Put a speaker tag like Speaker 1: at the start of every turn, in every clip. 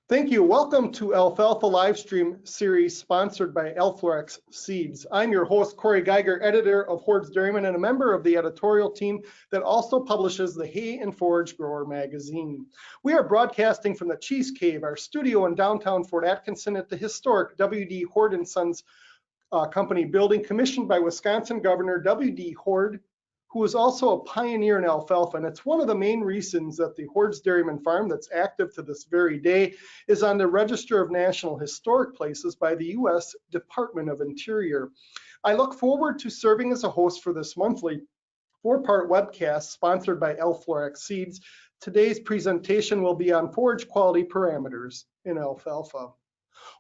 Speaker 1: Thank you. Welcome to Alfalfa Livestream series sponsored by Alforex Seeds. I'm your host, Corey Geiger, editor of Forage Dairyman and a member of the editorial team that also publishes the Hay and Forage Grower magazine. We are broadcasting from the Cheese Cave, our studio in downtown Fort Atkinson at the historic W.D. Hoard & Sons Company building commissioned by Wisconsin Governor W.D. Hoard, who is also a pioneer in alfalfa. And it's one of the main reasons that the Hoard's Dairyman Farm, that's active to this very day, is on the Register of National Historic Places by the U.S. Department of Interior. I look forward to serving as a host for this monthly four-part webcast sponsored by Elflorex Seeds. Today's presentation will be on forage quality parameters in alfalfa.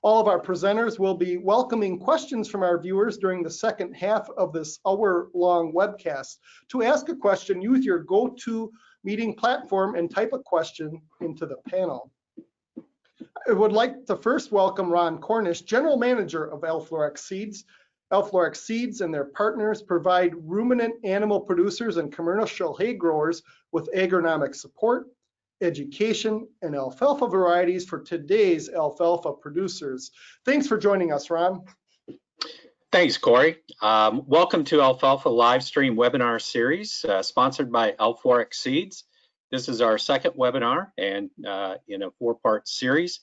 Speaker 1: All of our presenters will be welcoming questions from our viewers during the second half of this hour-long webcast. To ask a question, use your GoToMeeting platform and type a question into the panel. I would like to first welcome Ron Cornish, General Manager of Alforex Seeds. Alflorex Seeds and their partners provide ruminant animal producers and commercial hay growers with agronomic support, education, and alfalfa varieties for today's alfalfa producers. Thanks for joining us, Ron.
Speaker 2: Thanks, Corey. Welcome to Alfalfa Livestream webinar series sponsored by Alforex Seeds. This is our second webinar and in a four-part series.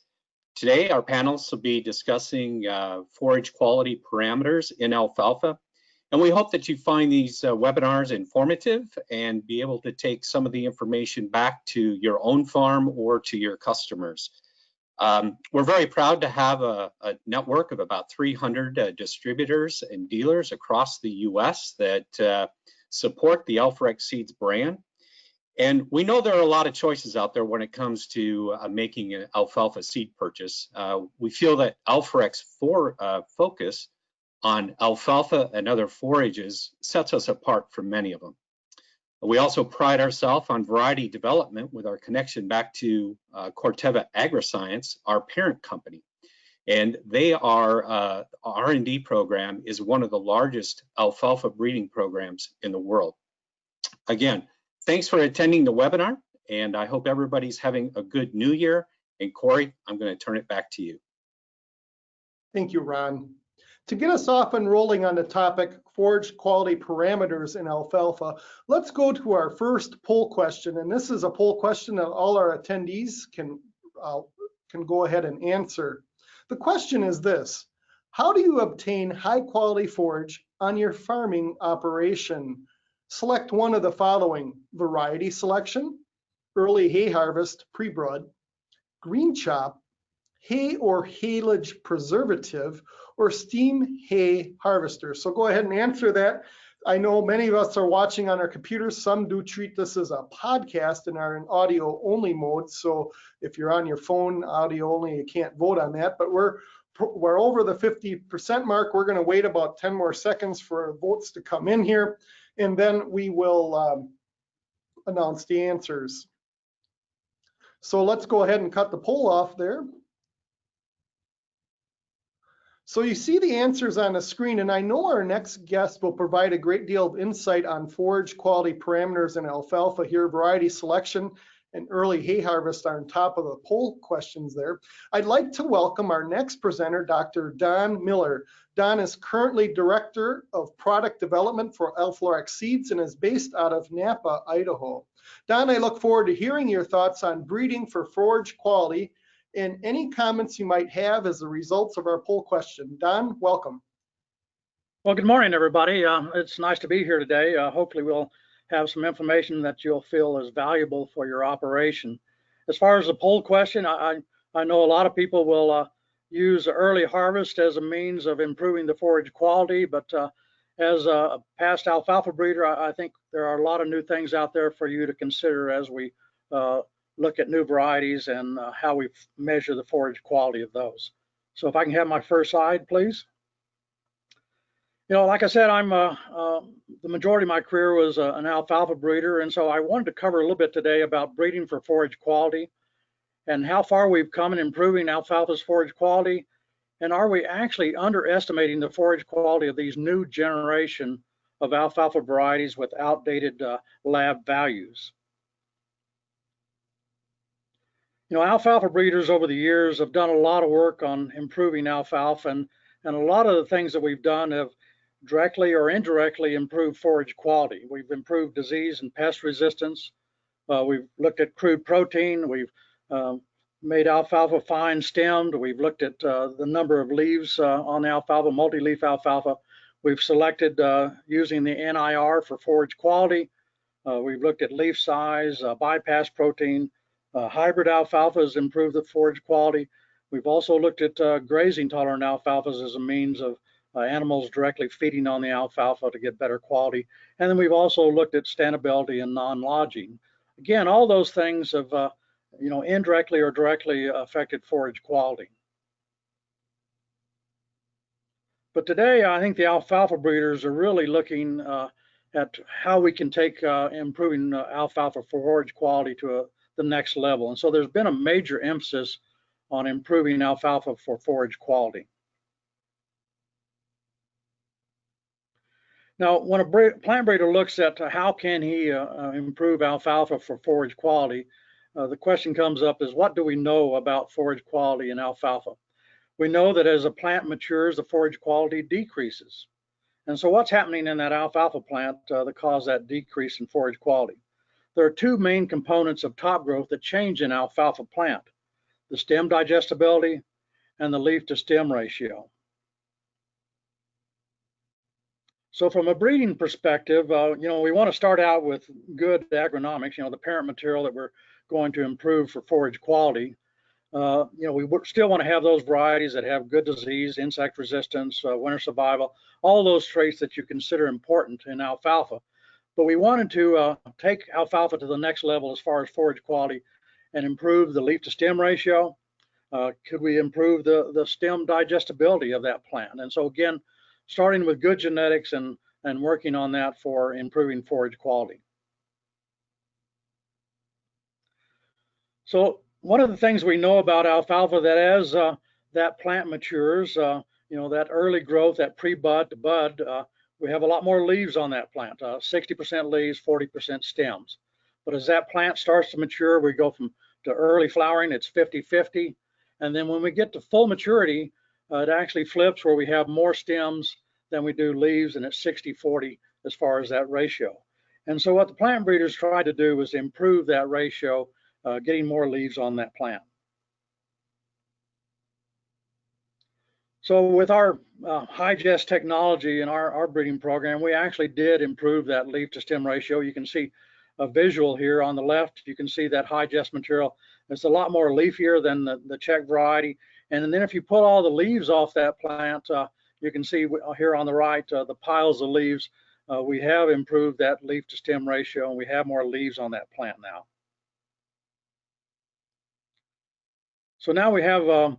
Speaker 2: Today, our panelists will be discussing forage quality parameters in alfalfa. And we hope that you find these webinars informative and be able to take some of the information back to your own farm or to your customers. We're very proud to have a network of about 300 distributors and dealers across the U.S. that support the Alforex Seeds brand. And we know there are a lot of choices out there when it comes to making an alfalfa seed purchase. We feel that Alforex focus on alfalfa and other forages sets us apart from many of them. We also pride ourselves on variety development with our connection back to Corteva Agriscience, our parent company. And they are, R&D program is one of the largest alfalfa breeding programs in the world. Again, thanks for attending the webinar, and I hope everybody's having a good new year. And Corey, I'm going to turn it back to you.
Speaker 1: Thank you, Ron. To get us off and rolling on the topic, forage quality parameters in alfalfa, let's go to our first poll question. And this is a poll question that all our attendees can go ahead and answer. The question is this: how do you obtain high quality forage on your farming operation? Select one of the following: variety selection, early hay harvest pre-bud, green chop, hay or haylage preservative, or steam hay harvester. So go ahead and answer that. I know many of us are watching on our computers. Some do treat this as a podcast and are in audio only mode. So if you're on your phone, audio only, you can't vote on that. But we're over the 50% mark. We're going to wait about 10 more seconds for votes to come in here, and then we will announce the answers. So let's go ahead and cut the poll off there. So you see the answers on the screen, and I know our next guest will provide a great deal of insight on forage quality parameters in alfalfa here. Variety selection and early hay harvest are on top of the poll questions there. I'd like to welcome our next presenter, Dr. Don Miller. Don is currently Director of Product Development for Alflorex Seeds and is based out of Napa, Idaho. Don, I look forward to hearing your thoughts on breeding for forage quality and any comments you might have as the results of our poll question. Don, welcome.
Speaker 3: Well, good morning, everybody. It's nice to be here today. Hopefully we'll have some information that you'll feel is valuable for your operation. As far as the poll question, I know a lot of people will use early harvest as a means of improving the forage quality, but as a past alfalfa breeder, I think there are a lot of new things out there for you to consider as we look at new varieties and how we measure the forage quality of those. So if I can have my first slide, please. You know, like I said, I'm the majority of my career was an alfalfa breeder, and so I wanted to cover a little bit today about breeding for forage quality and how far we've come in improving alfalfa's forage quality, and are we actually underestimating the forage quality of these new generation of alfalfa varieties with outdated lab values. You know, alfalfa breeders over the years have done a lot of work on improving alfalfa, and a lot of the things that we've done have directly or indirectly improved forage quality. We've improved disease and pest resistance. We've looked at crude protein. We've made alfalfa fine stemmed. We've looked at the number of leaves on alfalfa, multi-leaf alfalfa. We've selected using the NIR for forage quality. We've looked at leaf size, bypass protein. Hybrid alfalfas improve the forage quality. We've also looked at grazing tolerant alfalfas as a means of animals directly feeding on the alfalfa to get better quality. And then we've also looked at standability and non-lodging. Again, all those things have you know, indirectly or directly affected forage quality. But today, I think the alfalfa breeders are really looking at how we can take improving alfalfa forage quality to the next level. And so there's been a major emphasis on improving alfalfa for forage quality. Now, when a plant breeder looks at how can he improve alfalfa for forage quality, the question comes up is, what do we know about forage quality in alfalfa? We know that as a plant matures, the forage quality decreases. And so what's happening in that alfalfa plant that causes that decrease in forage quality? There are two main components of top growth that change in alfalfa plant: the stem digestibility and the leaf to stem ratio. So from a breeding perspective, you know, we want to start out with good agronomics, you know, the parent material that we're going to improve for forage quality. You know, we still want to have those varieties that have good disease, insect resistance, winter survival, all those traits that you consider important in alfalfa. But we wanted to take alfalfa to the next level as far as forage quality and improve the leaf to stem ratio. Could we improve the stem digestibility of that plant? And so again, starting with good genetics and working on that for improving forage quality. So one of the things we know about alfalfa, that as that plant matures, you know, that early growth, that pre-bud to bud, we have a lot more leaves on that plant, 60% leaves, 40% stems. But as that plant starts to mature, we go to early flowering, it's 50-50. And then when we get to full maturity, it actually flips where we have more stems than we do leaves, and it's 60-40 as far as that ratio. And so what the plant breeders tried to do was improve that ratio, getting more leaves on that plant. So with our High-Gest technology in our breeding program, we actually did improve that leaf to stem ratio. You can see a visual here on the left. You can see that High-Gest material. It's a lot more leafier than the Czech variety. And then if you pull all the leaves off that plant, you can see here on the right, the piles of leaves. We have improved that leaf to stem ratio, and we have more leaves on that plant now. So now we have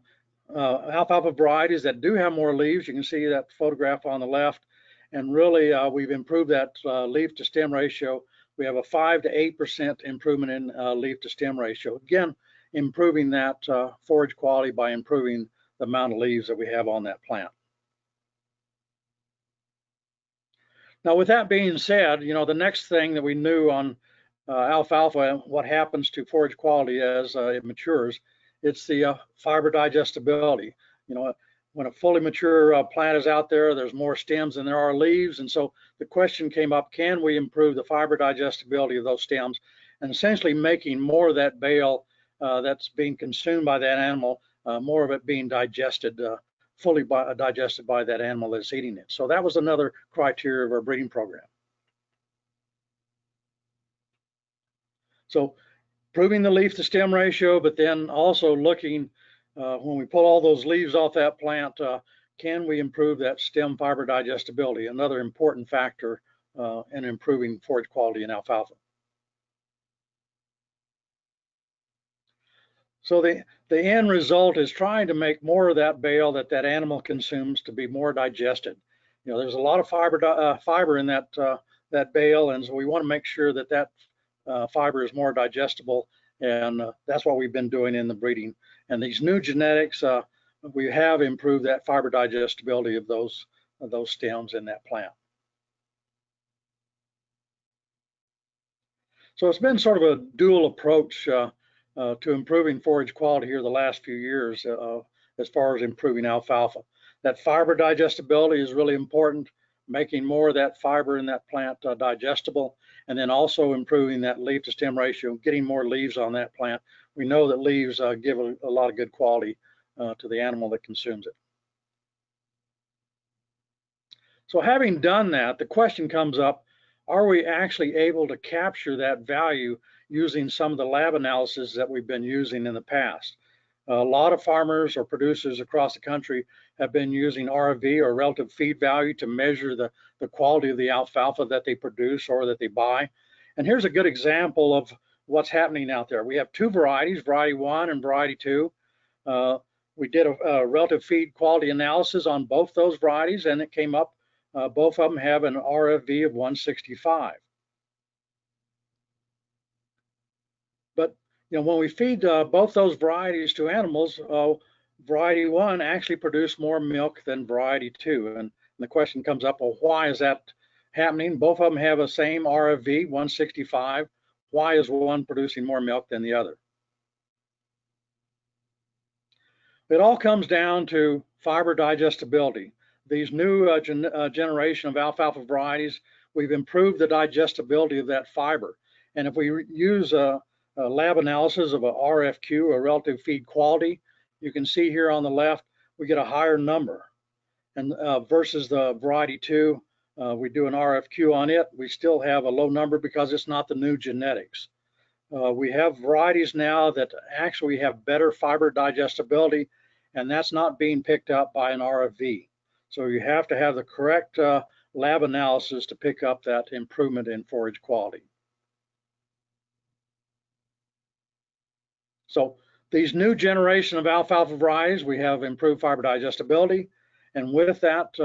Speaker 3: alfalfa varieties that do have more leaves. You can see that photograph on the left, and really we've improved that leaf to stem ratio. We have a 5 to 8% improvement in leaf to stem ratio. Again, improving that forage quality by improving the amount of leaves that we have on that plant. Now, with that being said, you know, the next thing that we knew on alfalfa, what happens to forage quality as it matures, it's the fiber digestibility. You know, when a fully mature plant is out there, there's more stems than there are leaves. And so the question came up, can we improve the fiber digestibility of those stems, and essentially making more of that bale that's being consumed by that animal, more of it being digested, fully digested by that animal that's eating it. So that was another criteria of our breeding program. So improving the leaf to stem ratio, but then also looking when we pull all those leaves off that plant, can we improve that stem fiber digestibility, another important factor in improving forage quality in alfalfa. So the end result is trying to make more of that bale that animal consumes to be more digested. You know, there's a lot of fiber in that bale, and so we want to make sure that fiber is more digestible, and that's what we've been doing in the breeding. And these new genetics, we have improved that fiber digestibility of those stems in that plant. So it's been sort of a dual approach to improving forage quality here the last few years as far as improving alfalfa. That fiber digestibility is really important, making more of that fiber in that plant digestible, and then also improving that leaf to stem ratio, getting more leaves on that plant. We know that leaves give a lot of good quality to the animal that consumes it. So having done that, the question comes up, are we actually able to capture that value using some of the lab analysis that we've been using in the past? A lot of farmers or producers across the country have been using RFV, or relative feed value, to measure the quality of the alfalfa that they produce or that they buy. And here's a good example of what's happening out there. We have two varieties, variety 1 and variety 2. We did a relative feed quality analysis on both those varieties, and it came up, both of them have an RFV of 165. But when we feed both those varieties to animals, variety 1 actually produced more milk than variety 2. And the question comes up, well, why is that happening? Both of them have the same RFV, 165. Why is one producing more milk than the other? It all comes down to fiber digestibility. These new generation of alfalfa varieties, we've improved the digestibility of that fiber. And if we use a lab analysis of a RFQ, a relative feed quality, you can see here on the left, we get a higher number. And versus the variety 2, we do an RFQ on it, we still have a low number because it's not the new genetics. We have varieties now that actually have better fiber digestibility, and that's not being picked up by an RFV. So you have to have the correct lab analysis to pick up that improvement in forage quality. So these new generation of alfalfa varieties, we have improved fiber digestibility, and with that,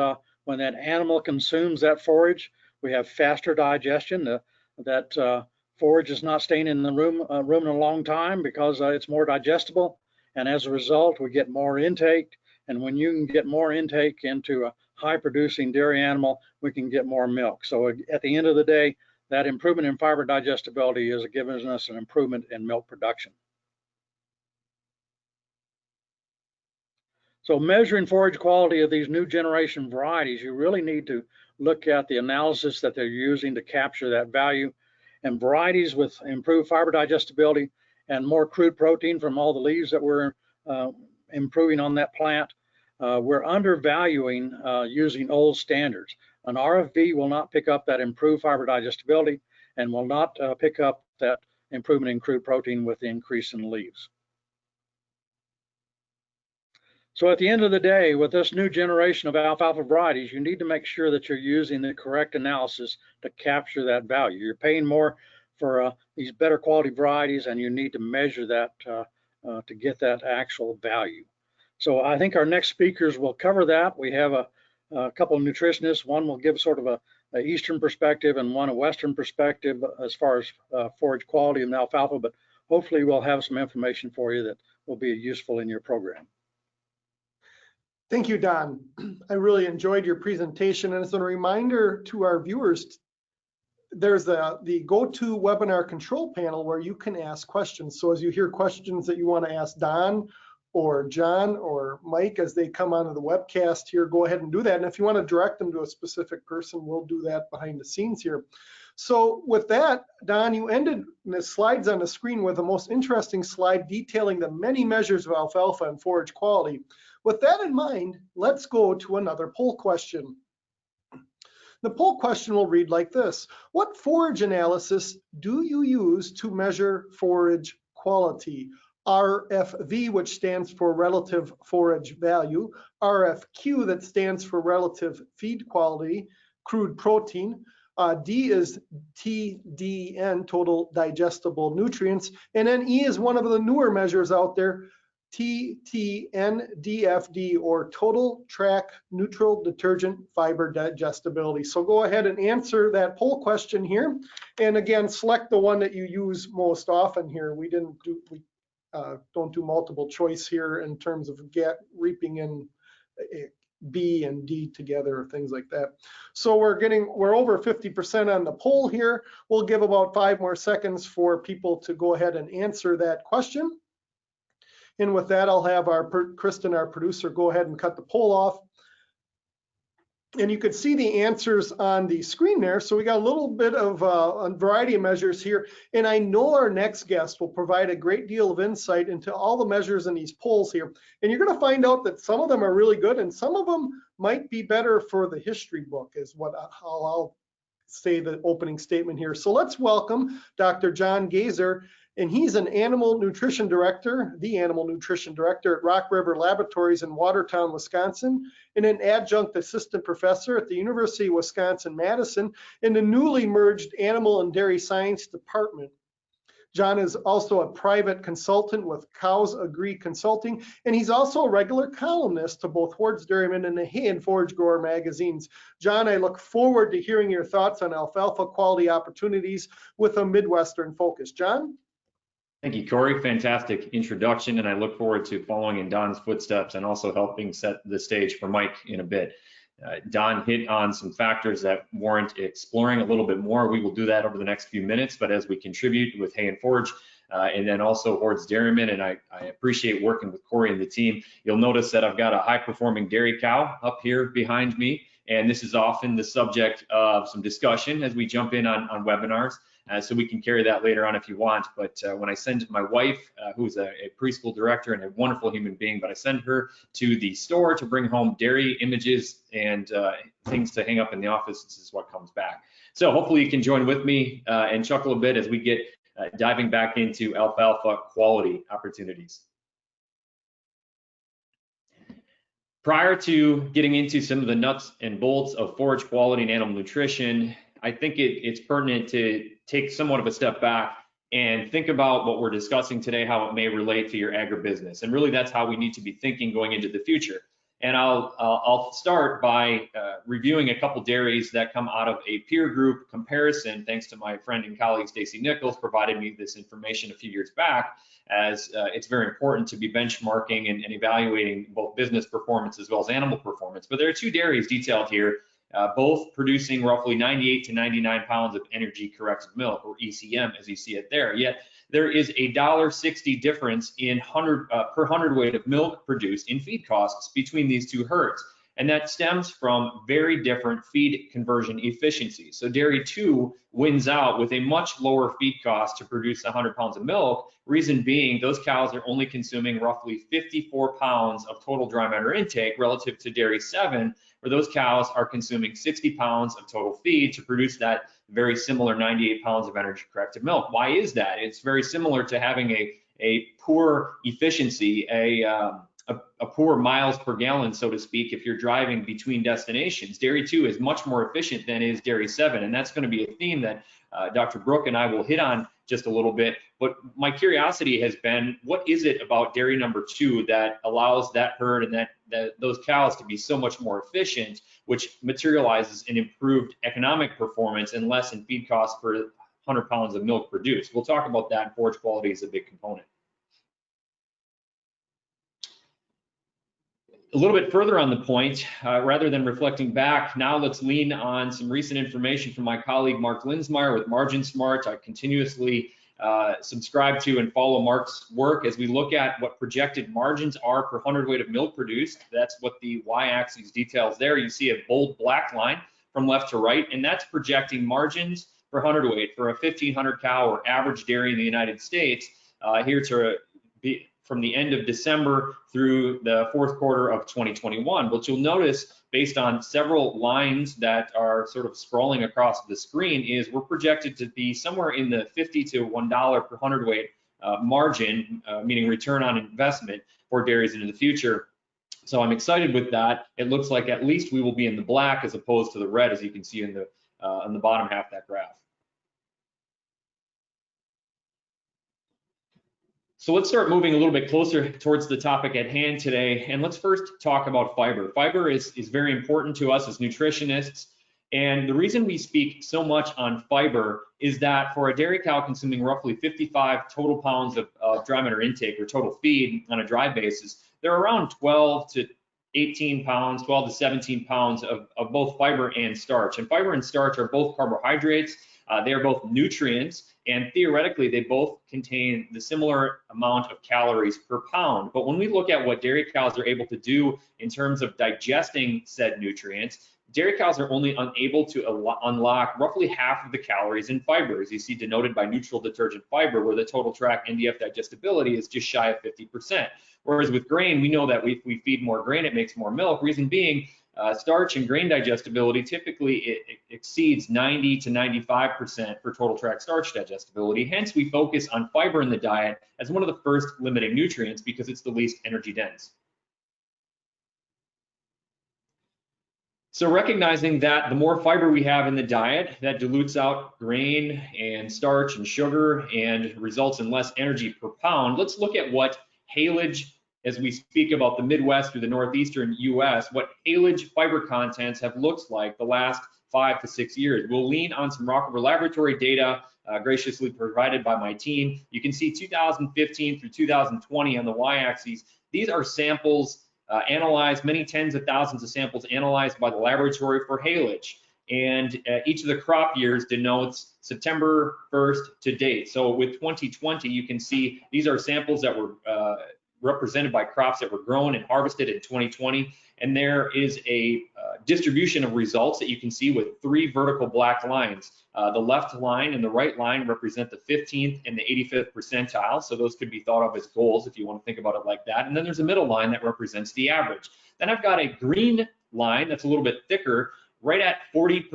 Speaker 3: when that animal consumes that forage, we have faster digestion. That forage is not staying in the room a long time because it's more digestible, and as a result, we get more intake. And when you can get more intake into a high-producing dairy animal, we can get more milk. So at the end of the day, that improvement in fiber digestibility is giving us an improvement in milk production. So measuring forage quality of these new generation varieties, you really need to look at the analysis that they're using to capture that value. And varieties with improved fiber digestibility and more crude protein from all the leaves that we're improving on that plant, we're undervaluing using old standards. An RFV will not pick up that improved fiber digestibility and will not pick up that improvement in crude protein with the increase in leaves. So at the end of the day, with this new generation of alfalfa varieties, you need to make sure that you're using the correct analysis to capture that value. You're paying more for these better quality varieties, and you need to measure that to get that actual value. So I think our next speakers will cover that. We have a couple of nutritionists. One will give sort of a Eastern perspective and one a Western perspective as far as forage quality in alfalfa, but hopefully we'll have some information for you that will be useful in your program.
Speaker 1: Thank you, Don. I really enjoyed your presentation, and as a reminder to our viewers, there's the go-to webinar control panel where you can ask questions. So as you hear questions that you want to ask Don or John or Mike as they come onto the webcast here, go ahead and do that. And if you want to direct them to a specific person, we'll do that behind the scenes here. So with that, Don, you ended the slides on the screen with the most interesting slide detailing the many measures of alfalfa and forage quality. With that in mind, let's go to another poll question. The poll question will read like this: what forage analysis do you use to measure forage quality? RFV, which stands for relative forage value, RFQ, that stands for relative feed quality, crude protein, D is TDN, total digestible nutrients, and then E is one of the newer measures out there, Ndf, or total track neutral detergent fiber digestibility. So go ahead and answer that poll question here, and again, select the one that you use most often here. We don't do multiple choice here in terms of reaping in B and D together or things like that. So we're over 50% on the poll here. We'll give about 5 more seconds for people to go ahead and answer that question. And with that, I'll have Kristen, our producer, go ahead and cut the poll off. And you could see the answers on the screen there. So we got a little bit of a variety of measures here. And I know our next guest will provide a great deal of insight into all the measures in these polls here. And you're going to find out that some of them are really good and some of them might be better for the history book, is what I'll say the opening statement here. So let's welcome Dr. John Geiger. And he's an animal nutrition director, the animal nutrition director at Rock River Laboratories in Watertown, Wisconsin, and an adjunct assistant professor at the University of Wisconsin-Madison in the newly merged Animal and Dairy Science Department. John is also a private consultant with Cows Agree Consulting, and he's also a regular columnist to both Hoard's Dairyman and the Hay and Forage Grower magazines. John, I look forward to hearing your thoughts on alfalfa quality opportunities with a Midwestern focus. John?
Speaker 4: Thank you, Corey. Fantastic introduction, and I look forward to following in Don's footsteps and also helping set the stage for Mike in a bit. Don hit on some factors that warrant exploring a little bit more. We will do that over the next few minutes, but as we contribute with Hay and Forage, and then also Hoard's Dairyman, and I appreciate working with Corey and the team. You'll notice that I've got a high-performing dairy cow up here behind me, and this is often the subject of some discussion as we jump in on webinars. So we can carry that later on if you want. But when I send my wife, who's a preschool director and a wonderful human being, but I send her to the store to bring home dairy images and things to hang up in the office, this is what comes back. So hopefully you can join with me and chuckle a bit as we get diving back into alfalfa quality opportunities. Prior to getting into some of the nuts and bolts of forage quality and animal nutrition, I think it's pertinent to take somewhat of a step back and think about what we're discussing today, how it may relate to your agribusiness. And really that's how we need to be thinking going into the future. And I'll start by reviewing a couple dairies that come out of a peer group comparison, thanks to my friend and colleague Stacy Nichols provided me this information a few years back, as it's very important to be benchmarking and evaluating both business performance as well as animal performance. But there are 2 dairies detailed here, both producing roughly 98 to 99 pounds of energy corrected milk, or ECM as you see it there. Yet there is a $1.60 difference in per hundredweight of milk produced in feed costs between these 2 herds. And that stems from very different feed conversion efficiencies. So dairy 2 wins out with a much lower feed cost to produce 100 pounds of milk. Reason being, those cows are only consuming roughly 54 pounds of total dry matter intake relative to dairy 7, where those cows are consuming 60 pounds of total feed to produce that very similar 98 pounds of energy corrected milk. Why is that? It's very similar to having a poor efficiency, a poor miles per gallon, so to speak, if you're driving between destinations. Dairy 2 is much more efficient than is dairy 7, and that's going to be a theme that Dr. Brouk and I will hit on just a little bit. But my curiosity has been, what is it about dairy number 2 that allows that herd and those cows to be so much more efficient, which materializes in improved economic performance and less in feed costs per 100 pounds of milk produced? We'll talk about that, and forage quality is a big component. A little bit further on the point, rather than reflecting back, now let's lean on some recent information from my colleague Mark Linsmeyer with Margin Smart. I continuously subscribe to and follow Mark's work as we look at what projected margins are per hundredweight of milk produced. That's what the y-axis details there. You see a bold black line from left to right, and that's projecting margins per hundredweight for a 1,500 cow or average dairy in the United States here to be from the end of December through the 4th quarter of 2021. What you'll notice, based on several lines that are sort of scrolling across the screen, is we're projected to be somewhere in the $50 to $1 per hundredweight margin, meaning return on investment for dairies into the future. So I'm excited with that. It looks like at least we will be in the black as opposed to the red, as you can see in the on the bottom half of that graph. So let's start moving a little bit closer towards the topic at hand today, and let's first talk about fiber. Fiber is very important to us as nutritionists, and the reason we speak so much on fiber is that for a dairy cow consuming roughly 55 total pounds of dry matter intake or total feed on a dry basis, they're around 12 to 18 pounds, 12 to 17 pounds of both fiber and starch. And fiber and starch are both carbohydrates. They are both nutrients, and theoretically, they both contain the similar amount of calories per pound. But when we look at what dairy cows are able to do in terms of digesting said nutrients, dairy cows are only unable to unlock roughly half of the calories in fiber, as you see denoted by neutral detergent fiber, where the total track Ndf digestibility is just shy of 50%. Whereas with grain, we know that if we feed more grain, it makes more milk. Reason being, starch and grain digestibility typically it exceeds 90 to 95% for total track starch digestibility. Hence, we focus on fiber in the diet as one of the first limiting nutrients because it's the least energy dense. So recognizing that the more fiber we have in the diet, that dilutes out grain and starch and sugar and results in less energy per pound, let's look at what haylage, as we speak about the Midwest through the Northeastern US, what haylage fiber contents have looked like the last 5 to 6 years. We'll lean on some Rock River Laboratory data graciously provided by my team. You can see 2015 through 2020 on the y-axis. These are samples analyzed, many tens of thousands of samples analyzed by the laboratory for haylage. And each of the crop years denotes September 1st to date. So with 2020, you can see these are samples that were represented by crops that were grown and harvested in 2020. And there is a distribution of results that you can see with 3 vertical black lines. The left line and the right line represent the 15th and the 85th percentile. So those could be thought of as goals if you want to think about it like that. And then there's a middle line that represents the average. Then I've got a green line that's a little bit thicker, right at 40%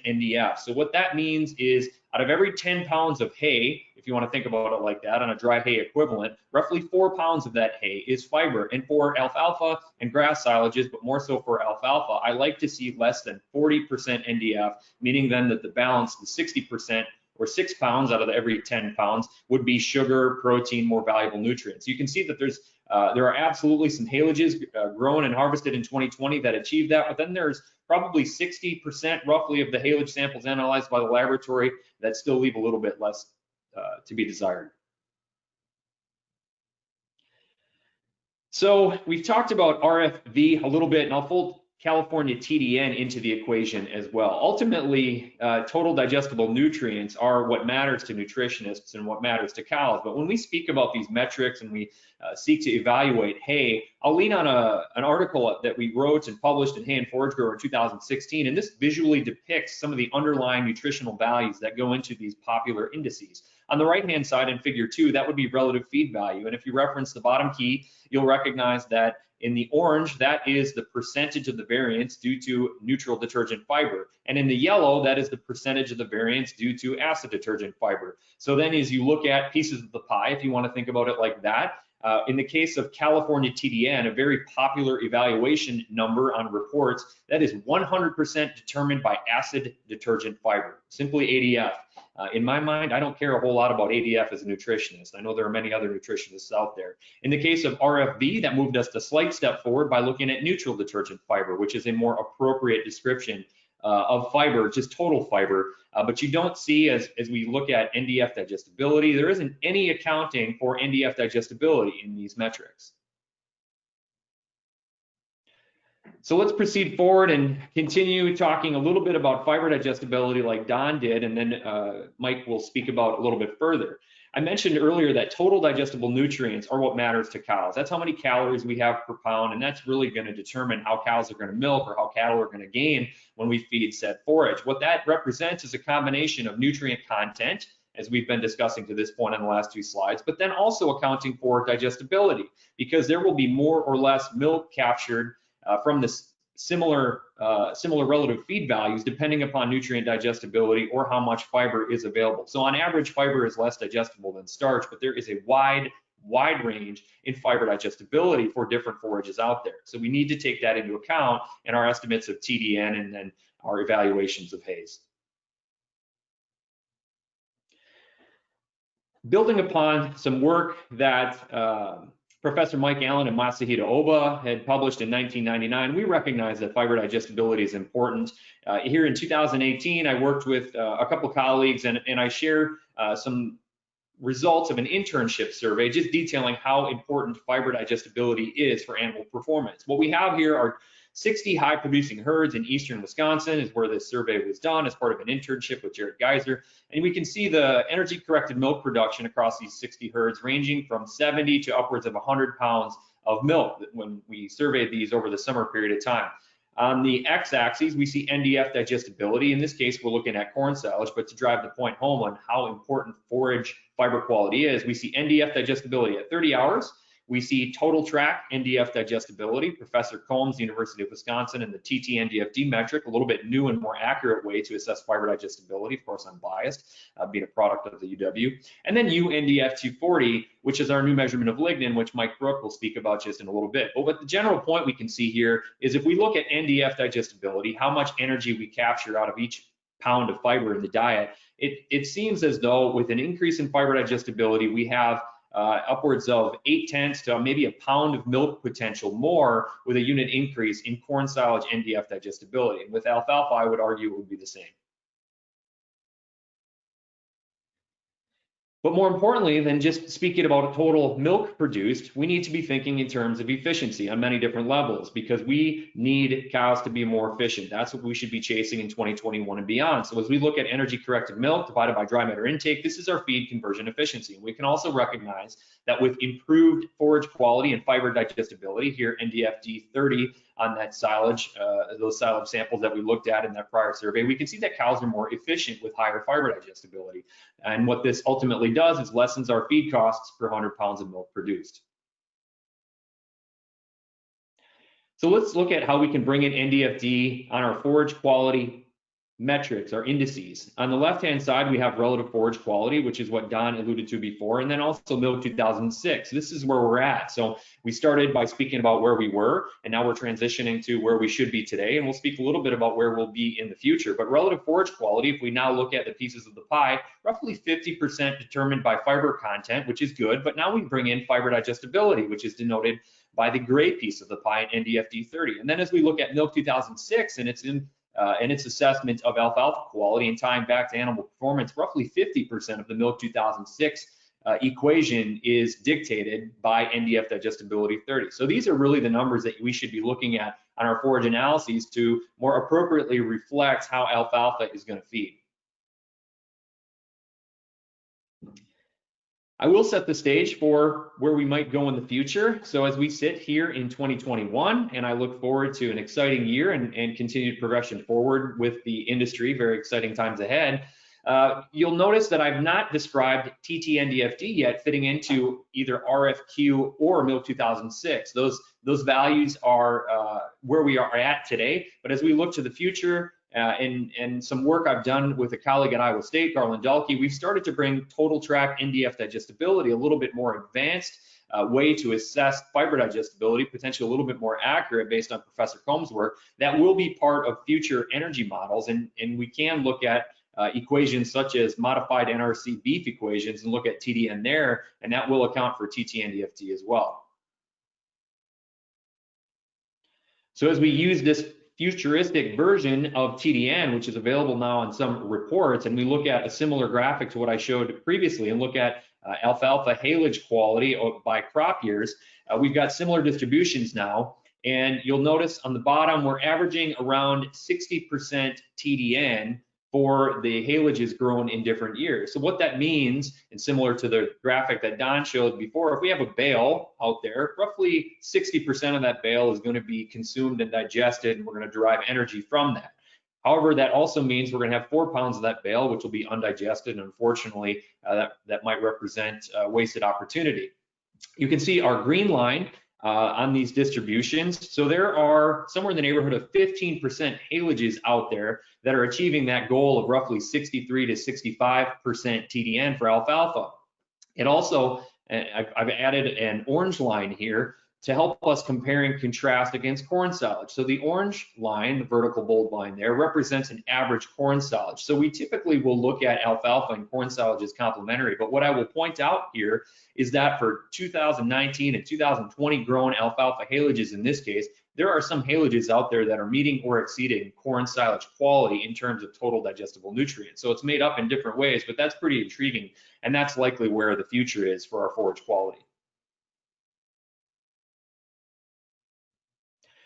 Speaker 4: NDF. So what that means is out of every 10 pounds of hay, if you want to think about it like that on a dry hay equivalent, roughly 4 pounds of that hay is fiber. And for alfalfa and grass silages, but more so for alfalfa, I like to see less than 40% NDF, meaning then that the balance, the 60%, or 6 pounds out of every 10 pounds would be sugar, protein, more valuable nutrients. You can see that there are absolutely some haylages grown and harvested in 2020 that achieve that, but then there's probably 60% roughly of the haylage samples analyzed by the laboratory that still leave a little bit less to be desired. So we've talked about RFV a little bit, and I'll fold California TDN into the equation as well. Ultimately, total digestible nutrients are what matters to nutritionists and what matters to cows. But when we speak about these metrics and we seek to evaluate hay, I'll lean on an article that we wrote and published in Hay and Forage Grower in 2016, and this visually depicts some of the underlying nutritional values that go into these popular indices. On the right-hand side in figure 2, that would be relative feed value. And if you reference the bottom key, you'll recognize that in the orange, that is the percentage of the variance due to neutral detergent fiber. And in the yellow, that is the percentage of the variance due to acid detergent fiber. So then as you look at pieces of the pie, if you want to think about it like that, in the case of California TDN, a very popular evaluation number on reports, that is 100% determined by acid detergent fiber, simply ADF. In my mind, I don't care a whole lot about ADF as a nutritionist. I know there are many other nutritionists out there. In the case of RFB, that moved us a slight step forward by looking at neutral detergent fiber, which is a more appropriate description of fiber, just total fiber. But you don't see, as we look at Ndf digestibility, there isn't any accounting for Ndf digestibility in these metrics. So let's proceed forward and continue talking a little bit about fiber digestibility like Don did, and then Mike will speak about a little bit further. I mentioned earlier that total digestible nutrients are what matters to cows. That's how many calories we have per pound, and that's really going to determine how cows are going to milk or how cattle are going to gain when we feed said forage. What that represents is a combination of nutrient content, as we've been discussing to this point on the last 2 slides, but then also accounting for digestibility, because there will be more or less milk captured from the similar relative feed values depending upon nutrient digestibility or how much fiber is available. So on average, fiber is less digestible than starch, but there is a wide range in fiber digestibility for different forages out there. So we need to take that into account in our estimates of TDN and then our evaluations of hays. Building upon some work that Professor Mike Allen and Masahito Oba had published in 1999, we recognize that fiber digestibility is important. Here in 2018, I worked with a couple colleagues and I shared some results of an internship survey just detailing how important fiber digestibility is for animal performance. What we have here are 60 high producing herds in eastern Wisconsin is where this survey was done as part of an internship with Jared Geiger. And we can see the energy corrected milk production across these 60 herds ranging from 70 to upwards of 100 pounds of milk when we surveyed these over the summer period of time. On the x-axis, we see Ndf digestibility. In this case, we're looking at corn silage, but to drive the point home on how important forage fiber quality is, we see Ndf digestibility at 30 hours. We see total track Ndf digestibility, Professor Combs, University of Wisconsin, and the TT-NDFD metric, a little bit new and more accurate way to assess fiber digestibility. Of course, I'm biased, being a product of the UW. And then Ndf 240, which is our new measurement of lignin, which Mike Brouk will speak about just in a little bit. But the general point we can see here is if we look at Ndf digestibility, how much energy we capture out of each pound of fiber in the diet, it seems as though with an increase in fiber digestibility, we have upwards of 0.8 to maybe a pound of milk potential more with a unit increase in corn silage Ndf digestibility. And with alfalfa, I would argue it would be the same. But more importantly than just speaking about total milk produced, we need to be thinking in terms of efficiency on many different levels because we need cows to be more efficient. That's what we should be chasing in 2021 and beyond. So as we look at energy corrected milk divided by dry matter intake, this is our feed conversion efficiency. We can also recognize that with improved forage quality and fiber digestibility, here Ndf 30 on that silage, those silage samples that we looked at in that prior survey, we can see that cows are more efficient with higher fiber digestibility. And what this ultimately does is lessens our feed costs per 100 pounds of milk produced. So let's look at how we can bring in NDFD on our forage quality metrics, our indices. On the left-hand side, we have relative forage quality, which is what Don alluded to before, and then also milk 2006. This is where we're at. So we started by speaking about where we were, and now we're transitioning to where we should be today, and we'll speak a little bit about where we'll be in the future. But relative forage quality, if we now look at the pieces of the pie, roughly 50% determined by fiber content, which is good, but now we bring in fiber digestibility, which is denoted by the gray piece of the pie in Ndf 30. And then as we look at milk 2006 and its assessment of alfalfa quality and tying back to animal performance, roughly 50% of the milk 2006 equation is dictated by Ndf digestibility 30. So these are really the numbers that we should be looking at on our forage analyses to more appropriately reflect how alfalfa is going to feed. I will set the stage for where we might go in the future. So as we sit here in 2021, and I look forward to an exciting year and continued progression forward with the industry, very exciting times ahead. You'll notice that I've not described TT-NDFD yet fitting into either RFQ or milk 2006. Those values are where we are at today. But as we look to the future, and some work I've done with a colleague at Iowa State, Garland Dahlke, we've started to bring total track Ndf digestibility, a little bit more advanced way to assess fiber digestibility, potentially a little bit more accurate based on Professor Combs' work. That will be part of future energy models, and we can look at equations such as modified NRC beef equations and look at TDN there, and that will account for TT-NDFD as well. So as we use this futuristic version of TDN, which is available now on some reports, and we look at a similar graphic to what I showed previously and look at alfalfa haylage quality by crop years, we've got similar distributions now. And you'll notice on the bottom, we're averaging around 60% TDN for the haylages grown in different years. So what that means, and similar to the graphic that Don showed before, if we have a bale out there, roughly 60% of that bale is going to be consumed and digested, and we're going to derive energy from that. However, that also means we're going to have 4 pounds of that bale, which will be undigested, and unfortunately, that might represent wasted opportunity. You can see our green line on these distributions. So there are somewhere in the neighborhood of 15% haylages out there that are achieving that goal of roughly 63 to 65% TDN for alfalfa. And also, I've added an orange line here to help us compare and contrast against corn silage. So the orange line, the vertical bold line there, represents an average corn silage. So we typically will look at alfalfa and corn silage as complementary, but what I will point out here is that for 2019 and 2020 grown alfalfa haylages in this case, there are some haylage out there that are meeting or exceeding corn silage quality in terms of total digestible nutrients. So it's made up in different ways, but that's pretty intriguing, and that's likely where the future is for our forage quality.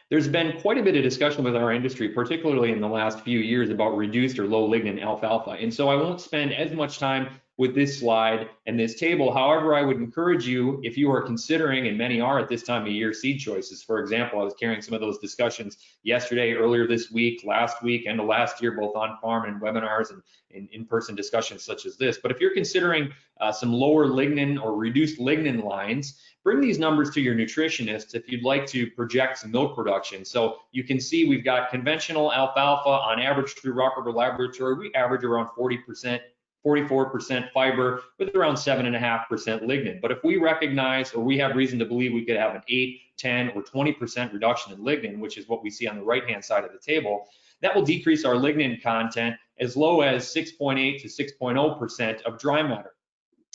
Speaker 4: There's been quite a bit of discussion with our industry, particularly in the last few years, about reduced or low lignin alfalfa. And so I won't spend as much time with this slide and this table. However, I would encourage you, if you are considering, and many are at this time of year, seed choices. For example, I was carrying some of those discussions yesterday, earlier this week, last week, and last year, both on farm and webinars and in-person discussions such as this. But if you're considering some lower lignin or reduced lignin lines, bring these numbers to your nutritionist if you'd like to project some milk production. So you can see we've got conventional alfalfa on average through Rock River Laboratory. We average around 40%, 44% fiber with around 7.5% lignin. But if we recognize, or we have reason to believe we could have an 8, 10, or 20% reduction in lignin, which is what we see on the right-hand side of the table, that will decrease our lignin content as low as 6.8 to 6.0% of dry matter.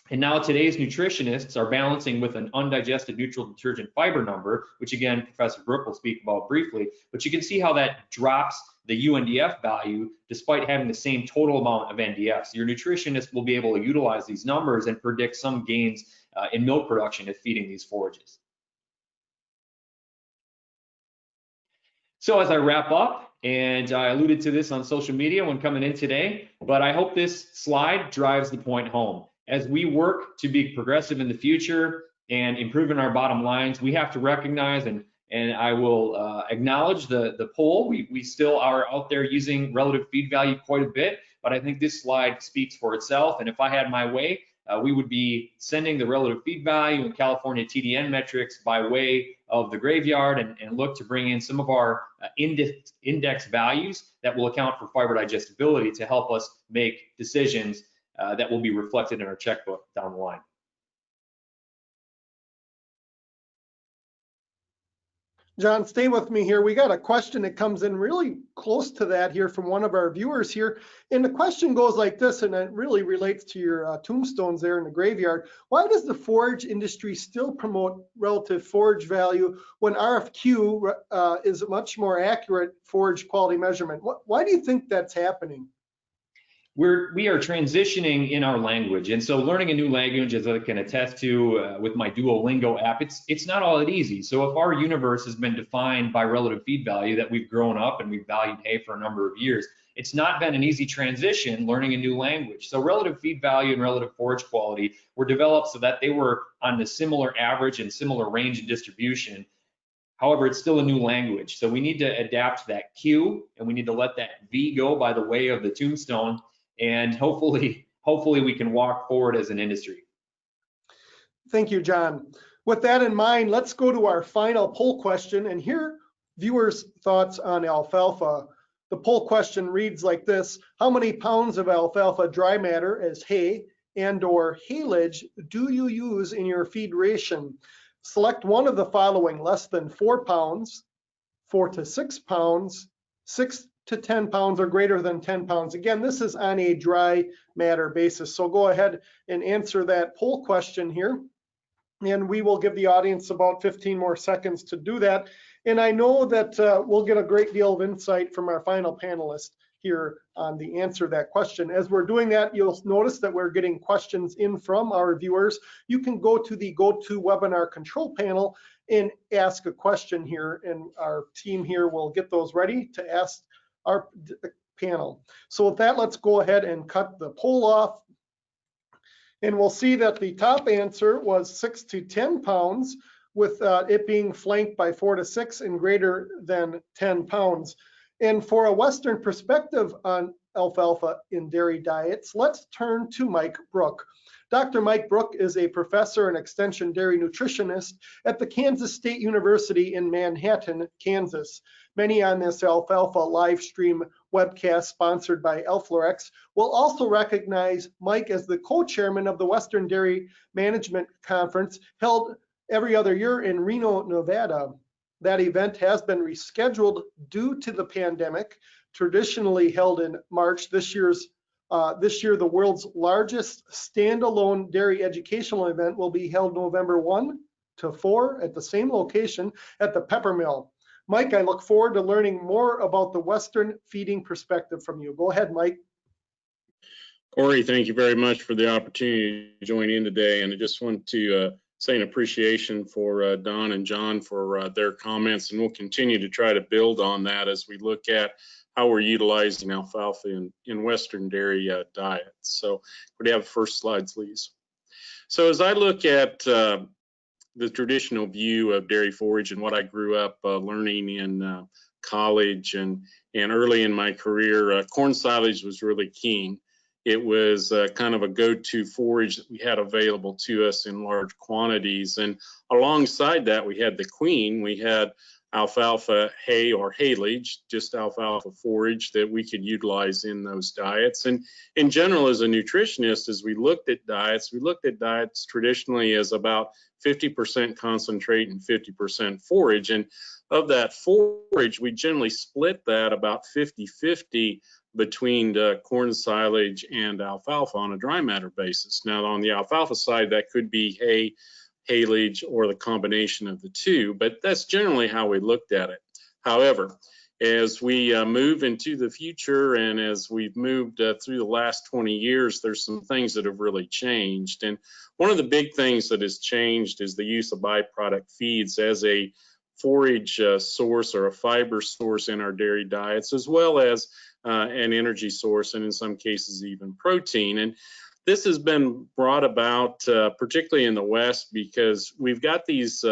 Speaker 4: And now today's nutritionists are balancing with an undigested neutral detergent fiber number, which again, Professor Brouk will speak about briefly, but you can see how that drops the Undf value despite having the same total amount of Ndf. So your nutritionist will be able to utilize these numbers and predict some gains in milk production if feeding these forages. So as I wrap up, and I alluded to this on social media when coming in today, but I hope this slide drives the point home. As we work to be progressive in the future and improving our bottom lines, we have to recognize, and I will acknowledge the poll. We still are out there using relative feed value quite a bit, but I think this slide speaks for itself. And if I had my way, we would be sending the relative feed value and California TDN metrics by way of the graveyard and look to bring in some of our index values that will account for fiber digestibility to help us make decisions that will be reflected in our checkbook down the line.
Speaker 1: John, stay with me here. We got a question that comes in really close to that here from one of our viewers here. And the question goes like this, and it really relates to your tombstones there in the graveyard. Why does the forage industry still promote relative forage value when RFQ is a much more accurate forage quality measurement? Why do you think that's happening?
Speaker 4: We are transitioning in our language, and so learning a new language, as I can attest to with my Duolingo app, it's not all that easy. So if our universe has been defined by relative feed value that we've grown up and we've valued hay for a number of years, it's not been an easy transition learning a new language. So relative feed value and relative forage quality were developed so that they were on the similar average and similar range and distribution. However, it's still a new language, so we need to adapt that Q, and we need to let that V go by the way of the tombstone. And hopefully we can walk forward as an industry.
Speaker 1: Thank you, John. With that in mind, let's go to our final poll question and hear viewers' thoughts on alfalfa. The poll question reads like this: how many pounds of alfalfa dry matter as hay and/or haylage do you use in your feed ration? Select one of the following: less than 4 pounds, 4 to 6 pounds, 6 to 10 pounds, or greater than 10 pounds. Again, this is on a dry matter basis. So go ahead and answer that poll question here. And we will give the audience about 15 more seconds to do that. And I know that we'll get a great deal of insight from our final panelist here on the answer to that question. As we're doing that, you'll notice that we're getting questions in from our viewers. You can go to the GoToWebinar control panel and ask a question here, and our team here will get those ready to ask our panel. So with that, let's go ahead and cut the poll off. And we'll see that the top answer was 6 to 10 pounds, with it being flanked by 4 to 6 and greater than 10 pounds. And for a Western perspective on alfalfa in dairy diets, let's turn to Mike Brouk. Dr. Mike Brouk is a professor and extension dairy nutritionist at the Kansas State University in Manhattan, Kansas. Many on this Alfalfa Livestream webcast sponsored by Elflorex will also recognize Mike as the co-chairman of the Western Dairy Management Conference held every other year in Reno, Nevada. That event has been rescheduled due to the pandemic, traditionally held in March. This year, the world's largest standalone dairy educational event will be held November 1 to 4 at the same location at the Pepper Mill. Mike, I look forward to learning more about the Western feeding perspective from you. Go ahead, Mike.
Speaker 5: Corey, thank you very much for the opportunity to join in today. And I just want to say an appreciation for Don and John for their comments. And we'll continue to try to build on that as we look at how we're utilizing alfalfa in Western dairy diets. So could you have the first slide, please? So as I look at the traditional view of dairy forage and what I grew up learning in college and early in my career, corn silage was really king. It was kind of a go-to forage that we had available to us in large quantities. And alongside that, we had the queen. We had alfalfa hay or haylage, just alfalfa forage that we could utilize in those diets. And in general, as a nutritionist, as we looked at diets traditionally as about 50% concentrate and 50% forage. And of that forage, we generally split that about 50-50 between corn silage and alfalfa on a dry matter basis. Now, on the alfalfa side, that could be hay, haylage, or the combination of the two, but that's generally how we looked at it. However, as we move into the future and as we've moved through the last 20 years, there's some things that have really changed. And one of the big things that has changed is the use of byproduct feeds as a forage source or a fiber source in our dairy diets, as well as an energy source, and in some cases even protein. And this has been brought about particularly in the West because we've got these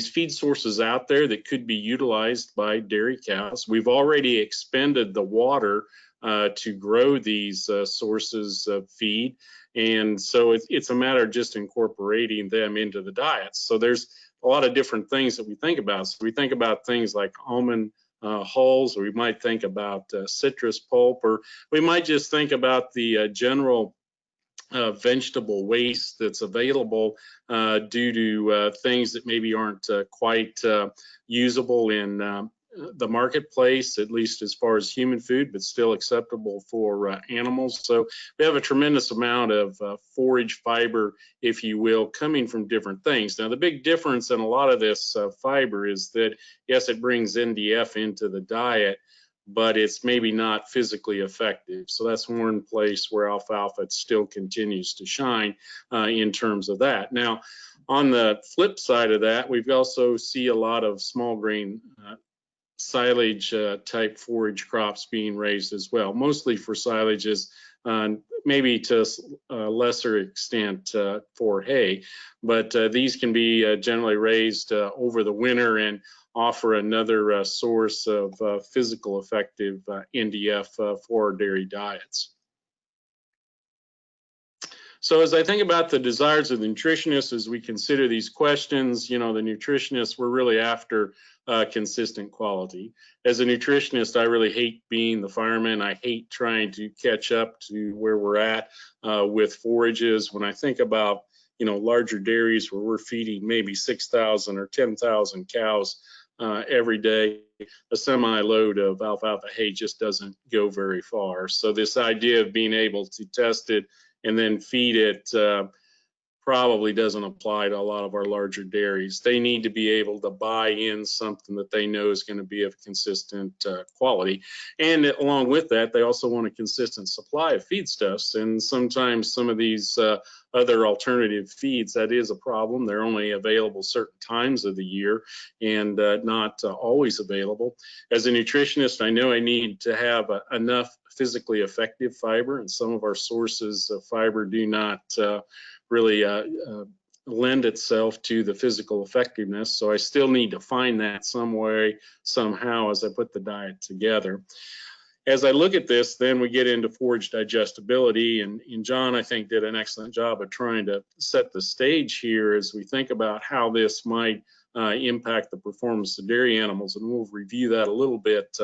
Speaker 5: feed sources out there that could be utilized by dairy cows. We've already expended the water to grow these sources of feed, and so it's a matter of just incorporating them into the diets. So there's a lot of different things that we think about. So we think about things like almond hulls, or we might think about citrus pulp, or we might just think about the general vegetable waste that's available due to things that maybe aren't quite usable in the marketplace, at least as far as human food, but still acceptable for animals. So we have a tremendous amount of forage fiber, if you will, coming from different things. Now, the big difference in a lot of this fiber is that, yes, it brings Ndf into the diet, but it's maybe not physically effective. So that's one place where alfalfa still continues to shine in terms of that. Now, on the flip side of that, we've also see a lot of small grain silage type forage crops being raised as well, mostly for silages, maybe to a lesser extent for hay, but these can be generally raised over the winter and offer another source of physical effective Ndf for dairy diets. So as I think about the desires of the nutritionists, as we consider these questions, you know, the nutritionists, we're really after consistent quality. As a nutritionist, I really hate being the fireman. I hate trying to catch up to where we're at with forages. When I think about, you know, larger dairies where we're feeding maybe 6,000 or 10,000 cows every day, a semi-load of alfalfa hay just doesn't go very far. So this idea of being able to test it and then feed it probably doesn't apply to a lot of our larger dairies. They need to be able to buy in something that they know is going to be of consistent quality. And along with that, they also want a consistent supply of feedstuffs. And sometimes some of these other alternative feeds, that is a problem. They're only available certain times of the year and not always available. As a nutritionist, I know I need to have enough physically effective fiber, and some of our sources of fiber do not really lend itself to the physical effectiveness. So I still need to find that some way, somehow, as I put the diet together. As I look at this, then we get into forage digestibility, and John, I think, did an excellent job of trying to set the stage here as we think about how this might impact the performance of dairy animals, and we'll review that a little bit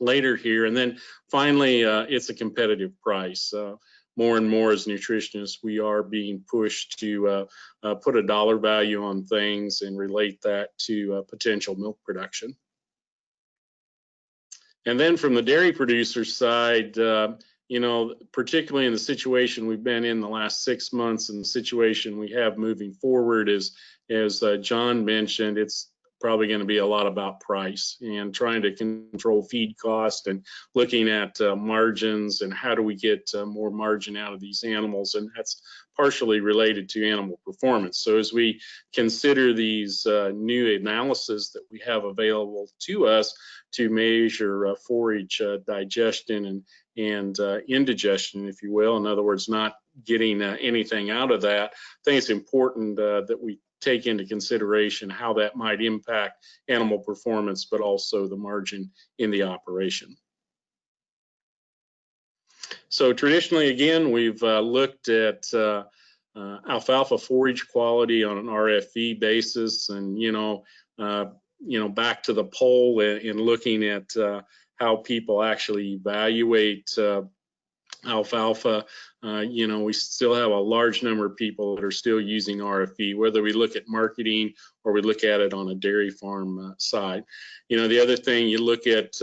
Speaker 5: later here. And then finally, it's a competitive price. More and more as nutritionists, we are being pushed to put a dollar value on things and relate that to potential milk production. And then from the dairy producer side, you know, particularly in the situation we've been in the last 6 months and the situation we have moving forward is, as John mentioned, it's probably going to be a lot about price and trying to control feed cost and looking at margins and how do we get more margin out of these animals, and that's partially related to animal performance. So as we consider these new analysis that we have available to us to measure forage digestion and indigestion, if you will, in other words, not getting anything out of that, I think it's important that we take into consideration how that might impact animal performance, but also the margin in the operation. So traditionally, again, we've looked at alfalfa forage quality on an RFV basis, and back to the poll and looking at how people actually evaluate alfalfa. We still have a large number of people that are still using RFV, whether we look at marketing or we look at it on a dairy farm side. The other thing, you look at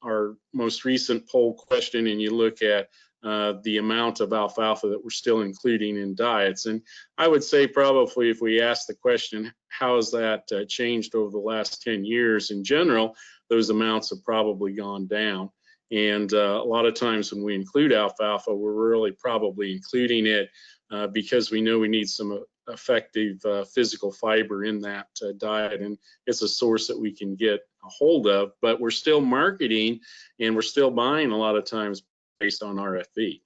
Speaker 5: our most recent poll question and you look at the amount of alfalfa that we're still including in diets. And I would say probably if we ask the question, how has that changed over the last 10 years in general, those amounts have probably gone down. And a lot of times when we include alfalfa, we're really probably including it because we know we need some effective physical fiber in that diet, and it's a source that we can get a hold of, but we're still marketing and we're still buying a lot of times based on RFV.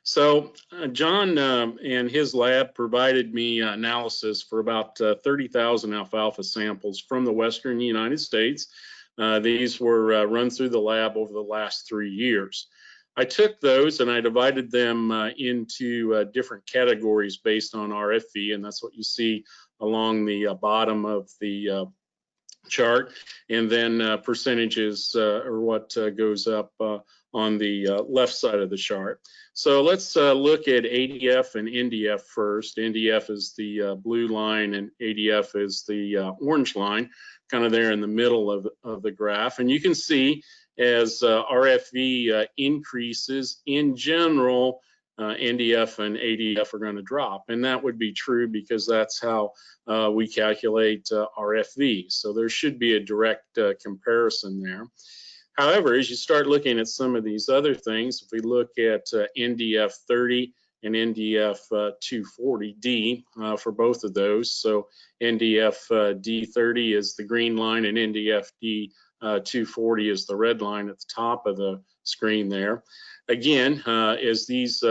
Speaker 5: So John and his lab provided me analysis for about 30,000 alfalfa samples from the Western United States. These were run through the lab over the last 3 years. I took those and I divided them into different categories based on RFV, and that's what you see along the bottom of the chart, and then percentages or what goes up on the left side of the chart. So let's look at ADF and Ndf first. Ndf is the blue line and ADF is the orange line, kind of there in the middle of the graph. And you can see as RFV increases, in general, Ndf and ADF are going to drop. And that would be true because that's how we calculate RFV. So there should be a direct comparison there. However, as you start looking at some of these other things, if we look at Ndf 30 and Ndf 240D for both of those, so Ndf D30 is the green line and Ndf D 240 is the red line at the top of the screen there. Again, as these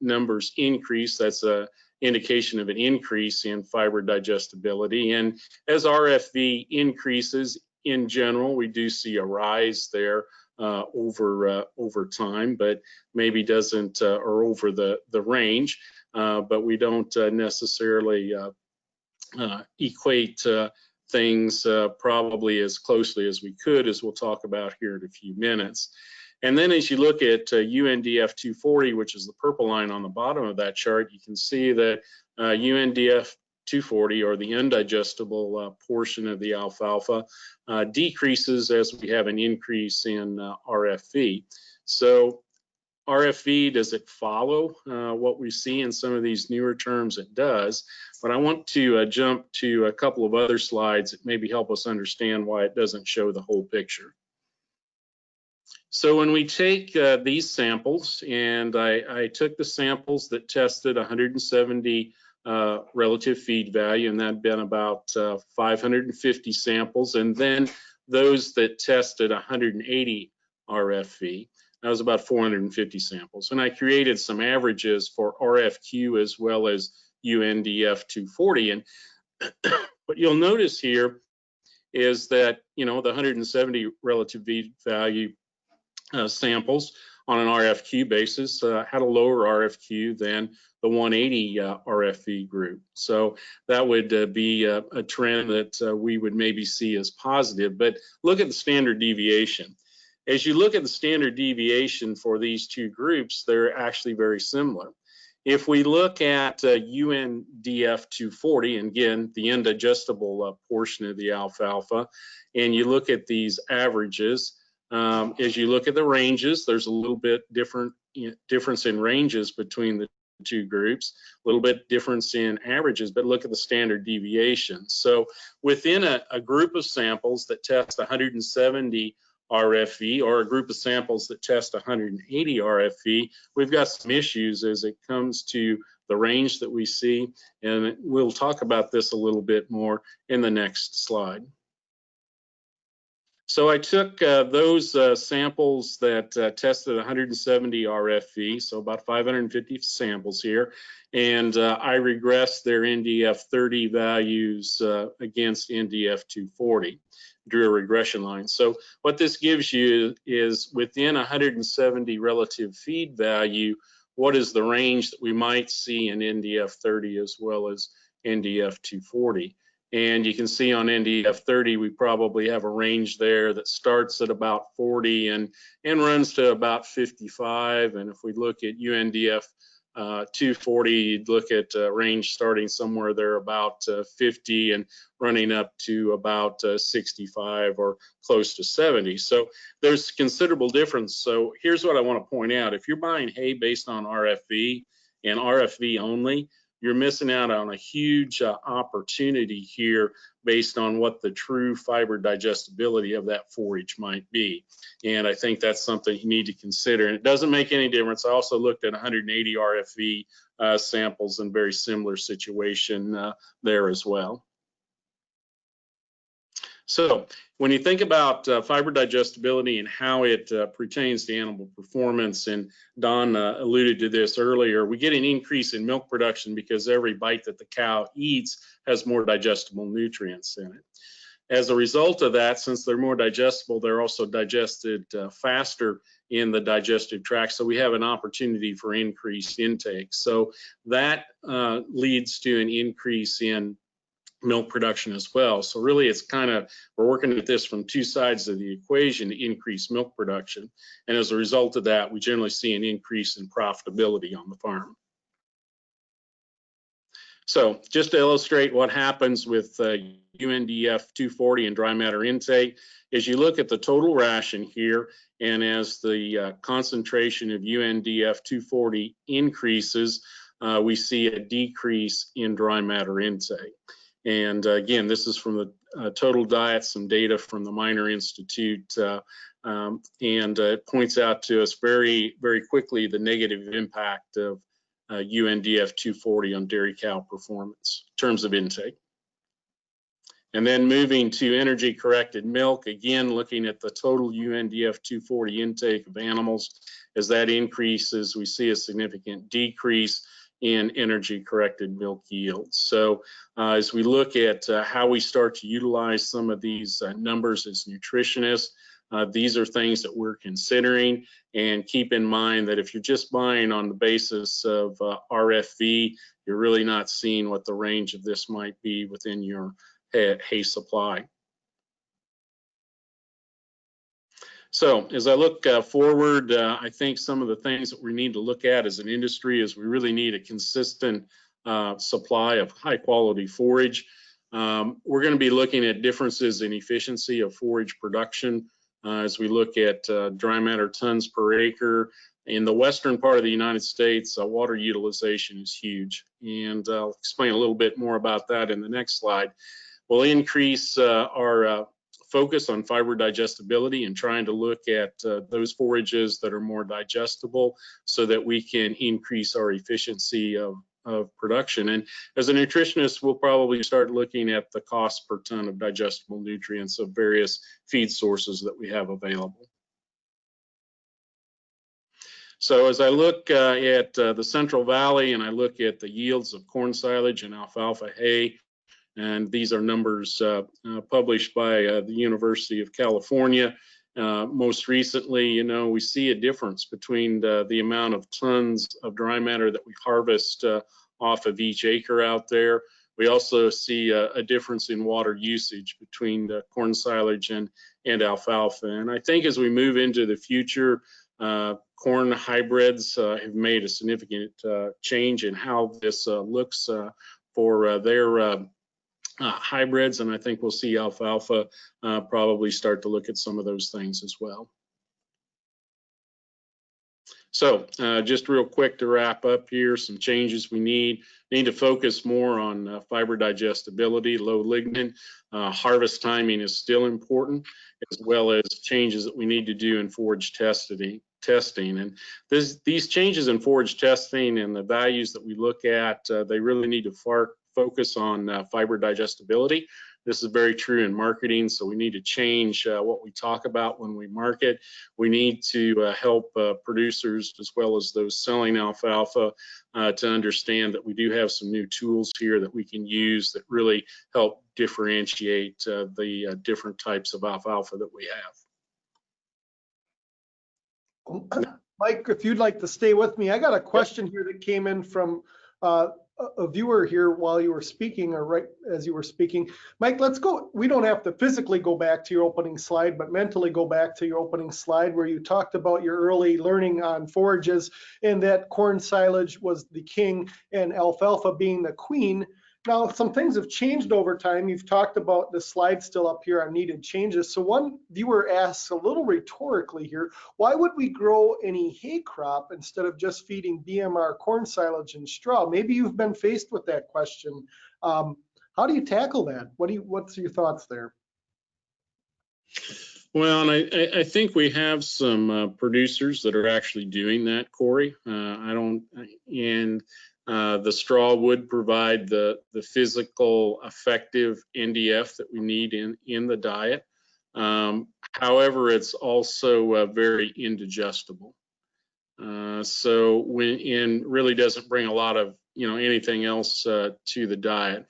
Speaker 5: numbers increase, that's an indication of an increase in fiber digestibility. And as RFV increases, in general, we do see a rise there over time, but maybe doesn't, or over the range, but we don't necessarily equate things probably as closely as we could, as we'll talk about here in a few minutes. And then as you look at Undf 240, which is the purple line on the bottom of that chart, you can see that Undf 240, or the undigestible portion of the alfalfa, decreases as we have an increase in RFV. So RFV, does it follow what we see in some of these newer terms? It does, but I want to jump to a couple of other slides that maybe help us understand why it doesn't show the whole picture. So when we take these samples, and I took the samples that tested 170 relative feed value, and that'd been about 550 samples, and then those that tested 180 RFV, that was about 450 samples. And I created some averages for RFQ as well as Undf 240. And what you'll notice here is that, the 170 relative feed value samples on an RFQ basis had a lower RFQ than the 180 RFV group. So that would be a trend that we would maybe see as positive. But look at the standard deviation. As you look at the standard deviation for these two groups, they're actually very similar. If we look at Undf 240, and again, the indigestible portion of the alfalfa, and you look at these averages, as you look at the ranges, there's a little bit difference in ranges between the two groups, a little bit difference in averages, but look at the standard deviation. So within a group of samples that test 170 RFV or a group of samples that test 180 RFV, we've got some issues as it comes to the range that we see, and we'll talk about this a little bit more in the next slide. So I took those samples that tested 170 RFV, so about 550 samples here, and I regressed their Ndf 30 values against Ndf 240, drew a regression line. So what this gives you is within 170 relative feed value, what is the range that we might see in Ndf 30 as well as Ndf 240. And you can see on Ndf 30, we probably have a range there that starts at about 40 and runs to about 55. And if we look at UNDF 240, you'd look at a range starting somewhere there about 50 and running up to about 65 or close to 70. So there's considerable difference. So here's what I want to point out. If you're buying hay based on RFV and RFV only, you're missing out on a huge opportunity here based on what the true fiber digestibility of that forage might be. And I think that's something you need to consider. And it doesn't make any difference. I also looked at 180 RFV samples in very similar situation there as well. So when you think about fiber digestibility and how it pertains to animal performance, and Don alluded to this earlier, we get an increase in milk production because every bite that the cow eats has more digestible nutrients in it. As a result of that, since they're more digestible, they're also digested faster in the digestive tract, so we have an opportunity for increased intake. So that leads to an increase in milk production as well. So really it's we're working at this from two sides of the equation to increase milk production. And as a result of that, we generally see an increase in profitability on the farm. So just to illustrate what happens with UNDF 240 and dry matter intake, is you look at the total ration here, and as the concentration of UNDF 240 increases, we see a decrease in dry matter intake. And again, this is from the total diet, some data from the Minor Institute, and it points out to us very, very quickly the negative impact of UNDF 240 on dairy cow performance in terms of intake. And then moving to energy corrected milk, again, looking at the total UNDF 240 intake of animals, as that increases, we see a significant decrease in energy corrected milk yields. So as we look at how we start to utilize some of these numbers as nutritionists, these are things that we're considering. And keep in mind that if you're just buying on the basis of RFV, you're really not seeing what the range of this might be within your hay supply. So as I look forward, I think some of the things that we need to look at as an industry is we really need a consistent supply of high quality forage. We're going to be looking at differences in efficiency of forage production as we look at dry matter tons per acre. In the western part of the United States, water utilization is huge, and I'll explain a little bit more about that in the next slide. We'll increase our focus on fiber digestibility and trying to look at those forages that are more digestible so that we can increase our efficiency of production. And as a nutritionist, we'll probably start looking at the cost per ton of digestible nutrients of various feed sources that we have available. So as I look at the Central Valley and I look at the yields of corn silage and alfalfa hay, and these are numbers published by the University of California. Most recently, we see a difference between the amount of tons of dry matter that we harvest off of each acre out there. We also see a difference in water usage between the corn silage and alfalfa. And I think as we move into the future, corn hybrids have made a significant change in how this looks for their hybrids, and I think we'll see alfalfa probably start to look at some of those things as well. So just real quick to wrap up here, some changes we need to focus more on fiber digestibility, low lignin. Harvest timing is still important, as well as changes that we need to do in forage testing. And these changes in forage testing and the values that we look at, they really need to focus on fiber digestibility. This is very true in marketing, so we need to change what we talk about when we market. We need to help producers as well as those selling alfalfa to understand that we do have some new tools here that we can use that really help differentiate the different types of alfalfa that we have.
Speaker 1: Mike, if you'd like to stay with me, I got a question here that came in from a viewer here while you were speaking, or right as you were speaking. Mike, let's go. We don't have to physically go back to your opening slide, but mentally go back to your opening slide where you talked about your early learning on forages and that corn silage was the king and alfalfa being the queen. Now, some things have changed over time. You've talked about the slide still up here on needed changes. So one viewer asks a little rhetorically here, why would we grow any hay crop instead of just feeding BMR corn silage and straw? Maybe you've been faced with that question. How do you tackle that? What's your thoughts there?
Speaker 5: Well, and I think we have some producers that are actually doing that, Corey. The straw would provide the physical effective Ndf that we need in the diet. However, it's also very indigestible. So really doesn't bring a lot of anything else to the diet.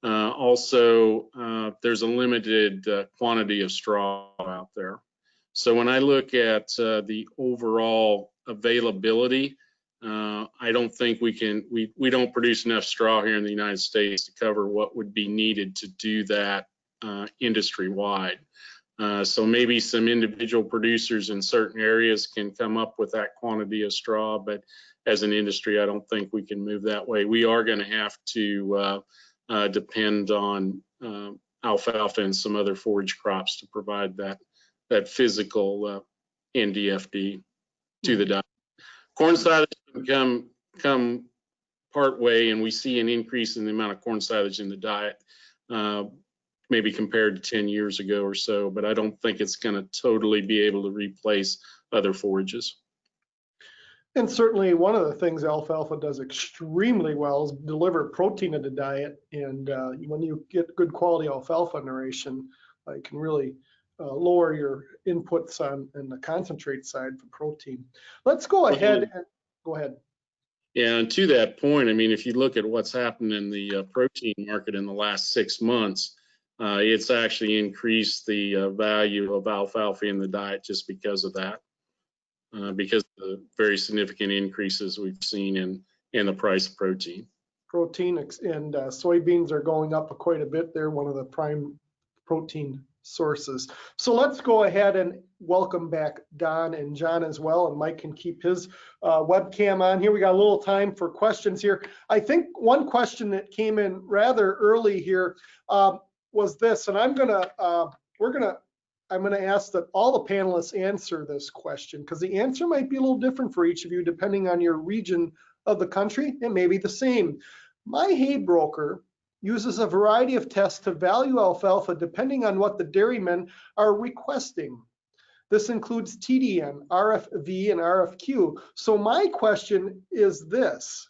Speaker 5: Also, there's a limited quantity of straw out there. So when I look at the overall availability, I don't think we don't produce enough straw here in the United States to cover what would be needed to do that industry-wide. So maybe some individual producers in certain areas can come up with that quantity of straw, but as an industry, I don't think we can move that way. We are going to have to depend on alfalfa and some other forage crops to provide that physical NDFD to the diet. Corn silage can come part way, and we see an increase in the amount of corn silage in the diet, maybe compared to 10 years ago or so, but I don't think it's going to totally be able to replace other forages.
Speaker 1: And certainly one of the things alfalfa does extremely well is deliver protein to the diet. And when you get good quality alfalfa narration, it can really lower your inputs on the concentrate side for protein. Let's go ahead and go ahead.
Speaker 5: Yeah, and to that point, I mean, if you look at what's happened in the protein market in the last 6 months, it's actually increased the value of alfalfa in the diet just because of that, because of the very significant increases we've seen in the price of protein.
Speaker 1: Protein and soybeans are going up quite a bit. They're one of the prime protein sources. So let's go ahead and welcome back Don and John as well, and Mike can keep his webcam on here. We got a little time for questions here. I think one question that came in rather early here was this, and I'm gonna ask that all the panelists answer this question, because the answer might be a little different for each of you depending on your region of the country. It may be the same. My hay broker uses a variety of tests to value alfalfa depending on what the dairymen are requesting. This includes TDN, RFV, and RFQ. So my question is this: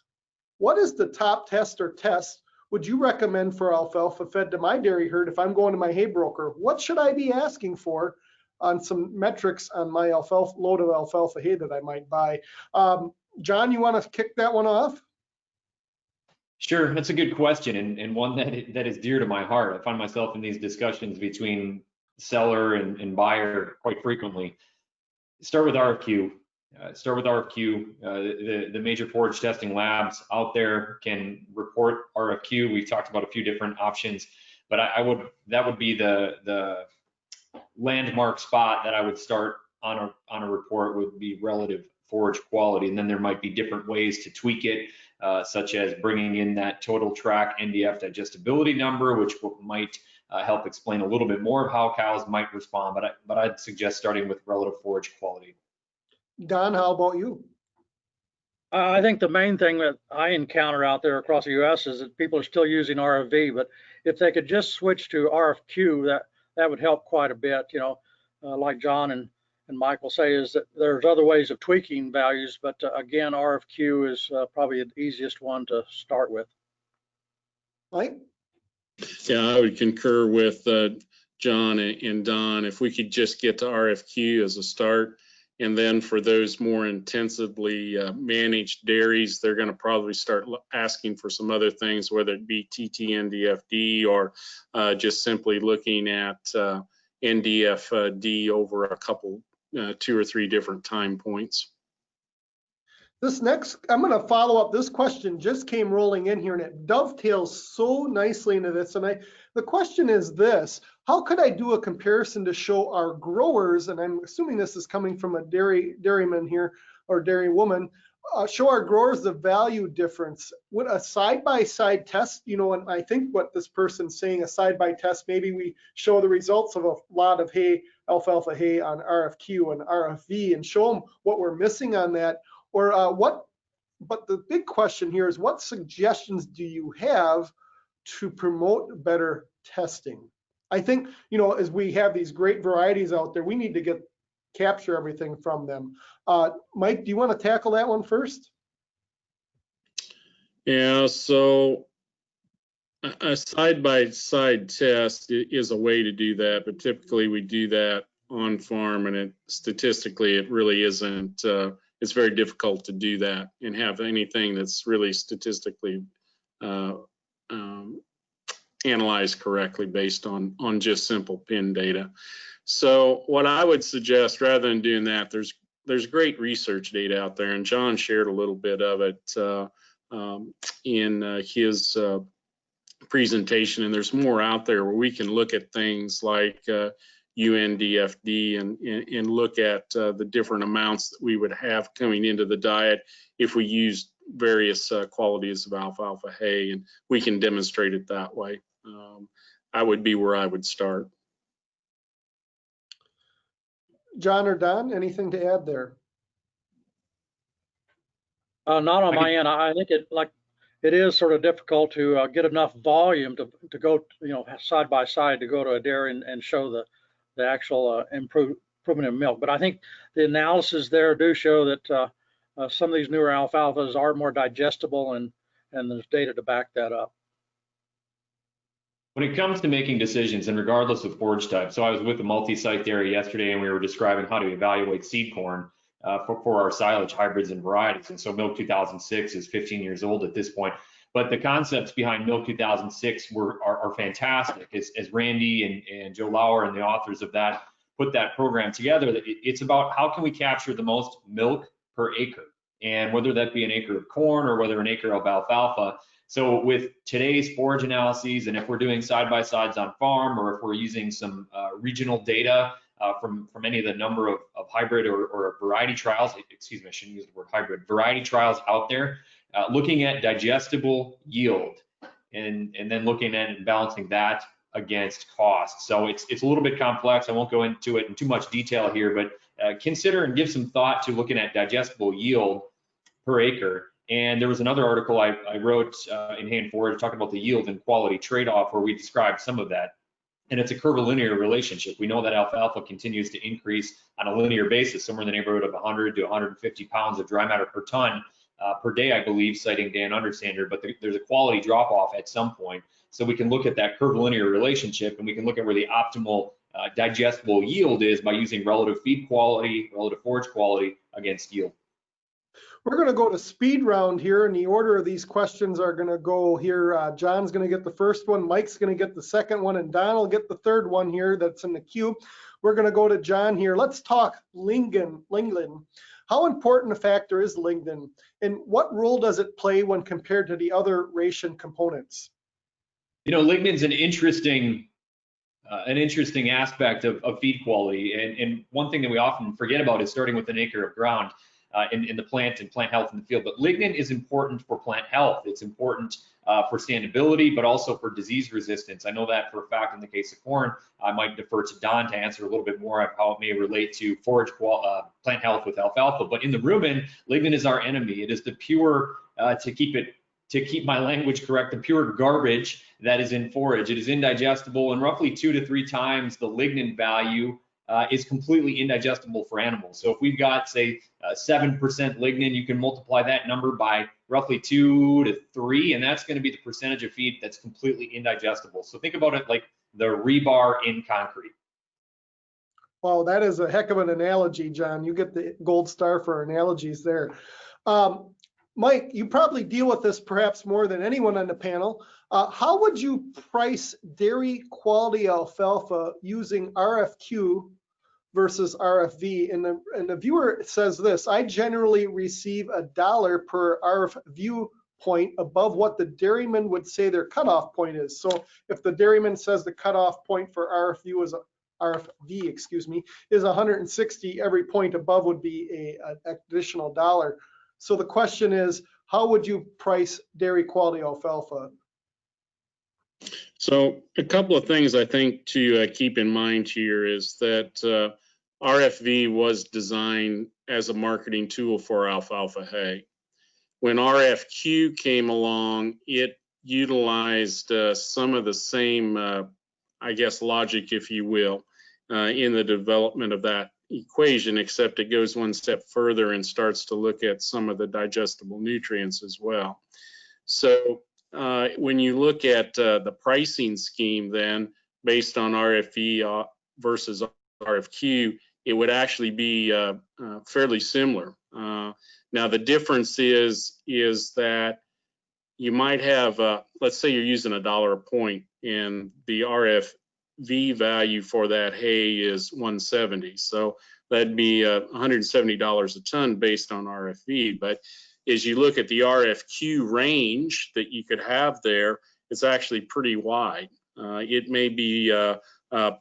Speaker 1: what is the top test or test would you recommend for alfalfa fed to my dairy herd if I'm going to my hay broker? What should I be asking for on some metrics on my load of alfalfa hay that I might buy? John, you want to kick that one off?
Speaker 4: Sure, that's a good question, and one that is dear to my heart. I find myself in these discussions between seller and buyer quite frequently. Start with RFQ. The major forage testing labs out there can report RFQ. We've talked about a few different options, but that would be the landmark spot that I would start on a report would be relative forage quality, and then there might be different ways to tweak it, such as bringing in that total track Ndf digestibility number, which might help explain a little bit more of how cows might respond, but I'd suggest starting with relative forage quality.
Speaker 1: Don, how about you?
Speaker 3: I think the main thing that I encounter out there across the U.S. is that people are still using RFV, but if they could just switch to RFQ, that would help quite a bit. You know, like John and Michael say, is that there's other ways of tweaking values, but again, RFQ is probably the easiest one to start with.
Speaker 1: Mike?
Speaker 5: Yeah, I would concur with John and Don. If we could just get to RFQ as a start, and then for those more intensively managed dairies, they're going to probably start asking for some other things, whether it be TT-NDFD or just simply looking at NDFD over a couple, 2 or 3 different time points.
Speaker 1: This next, I'm going to follow up. This question just came rolling in here, and it dovetails so nicely into this. And the question is this: how could I do a comparison to show our growers, and I'm assuming this is coming from a dairyman here or dairy woman, show our growers the value difference? Would a side-by-side test, you know, and I think what this person's saying, a side-by test, maybe we show the results of a lot of hay, alfalfa hay on RFQ and RFV, and show them what we're missing on that. Or but the big question here is, what suggestions do you have to promote better testing? I think, you know, as we have these great varieties out there, we need to capture everything from them. Mike, do you want to tackle that one first?
Speaker 5: Yeah, so a side-by-side test is a way to do that, but typically we do that on farm, and statistically it really isn't. It's very difficult to do that and have anything that's really statistically analyzed correctly based on just simple pin data. So what I would suggest, rather than doing that, there's great research data out there, and John shared a little bit of it in his presentation, and there's more out there where we can look at things like UNDFD and look at the different amounts that we would have coming into the diet if we used various qualities of alfalfa hay, and we can demonstrate it that way. I would be where I would start.
Speaker 1: John or Don, anything to add there?
Speaker 3: Not on my end. I think it is sort of difficult to get enough volume to go, you know, side by side to go to a dairy and show the actual improvement in milk. But I think the analysis there do show that some of these newer alfalfas are more digestible, and there's data to back that up.
Speaker 4: When it comes to making decisions, and regardless of forage type, so I was with a multi-site dairy yesterday, and we were describing how to evaluate seed corn for our silage hybrids and varieties. And so Milk 2006 is 15 years old at this point. But the concepts behind Milk 2006 are fantastic. As Randy and Joe Lauer and the authors of that put that program together, it's about how can we capture the most milk per acre, and whether that be an acre of corn or whether an acre of alfalfa. So with today's forage analyses, and if we're doing side-by-sides on farm, or if we're using some regional data from any of the number of hybrid or variety trials, excuse me, I shouldn't use the word hybrid, variety trials out there, looking at digestible yield, and then looking at and balancing that against cost. So it's a little bit complex. I won't go into it in too much detail here, but consider and give some thought to looking at digestible yield per acre. And there was another article I wrote in Hay and Forage talking about the yield and quality trade-off, where we described some of that. And it's a curvilinear relationship. We know that alfalfa continues to increase on a linear basis, somewhere in the neighborhood of 100 to 150 pounds of dry matter per ton per day, I believe, citing Dan Understander. But there's a quality drop-off at some point. So we can look at that curvilinear relationship, and we can look at where the optimal digestible yield is by using relative feed quality, relative forage quality against yield.
Speaker 1: We're going to go to speed round here, and the order of these questions are going to go here. John's going to get the first one, Mike's going to get the second one, and Don will get the third one here that's in the queue. We're going to go to John here. Let's talk lignin. How important a factor is lignin, and what role does it play when compared to the other ration components?
Speaker 4: You know, lignin's an interesting aspect of feed quality, and one thing that we often forget about is starting with an acre of ground. in the plant and plant health in the field. But lignin is important for plant health. It's important for standability, but also for disease resistance. I know that for a fact in the case of corn. I might defer to Don to answer a little bit more of how it may relate to forage plant health with alfalfa. But in the rumen, lignin is our enemy. It is the pure, to keep my language correct, the pure garbage that is in forage. It is indigestible, and roughly 2 to 3 times the lignin value is completely indigestible for animals. So if we've got, say, 7% lignin, you can multiply that number by roughly 2 to 3, and that's going to be the percentage of feed that's completely indigestible. So think about it like the rebar in concrete.
Speaker 1: Wow, that is a heck of an analogy, John. You get the gold star for analogies there. Mike, you probably deal with this perhaps more than anyone on the panel. How would you price dairy quality alfalfa using RFQ versus RFV? And the viewer says this: I generally receive $1 per RFV point above what the dairyman would say their cutoff point is. So if the dairyman says the cutoff point for RFV is 160, every point above would be an additional $1. So the question is, how would you price dairy quality alfalfa?
Speaker 5: So a couple of things I think to keep in mind here is that RFV was designed as a marketing tool for alfalfa hay. When RFQ came along, it utilized some of the same, I guess, logic, if you will, in the development of that equation, except it goes one step further and starts to look at some of the digestible nutrients as well. So when you look at the pricing scheme then, based on RFV versus RFQ, it would actually be fairly similar. Now the difference is that you might have, let's say you're using $1 a point, and the RFV value for that hay is 170. So that'd be $170 a ton based on RFV. But as you look at the RFQ range that you could have there, it's actually pretty wide. It may be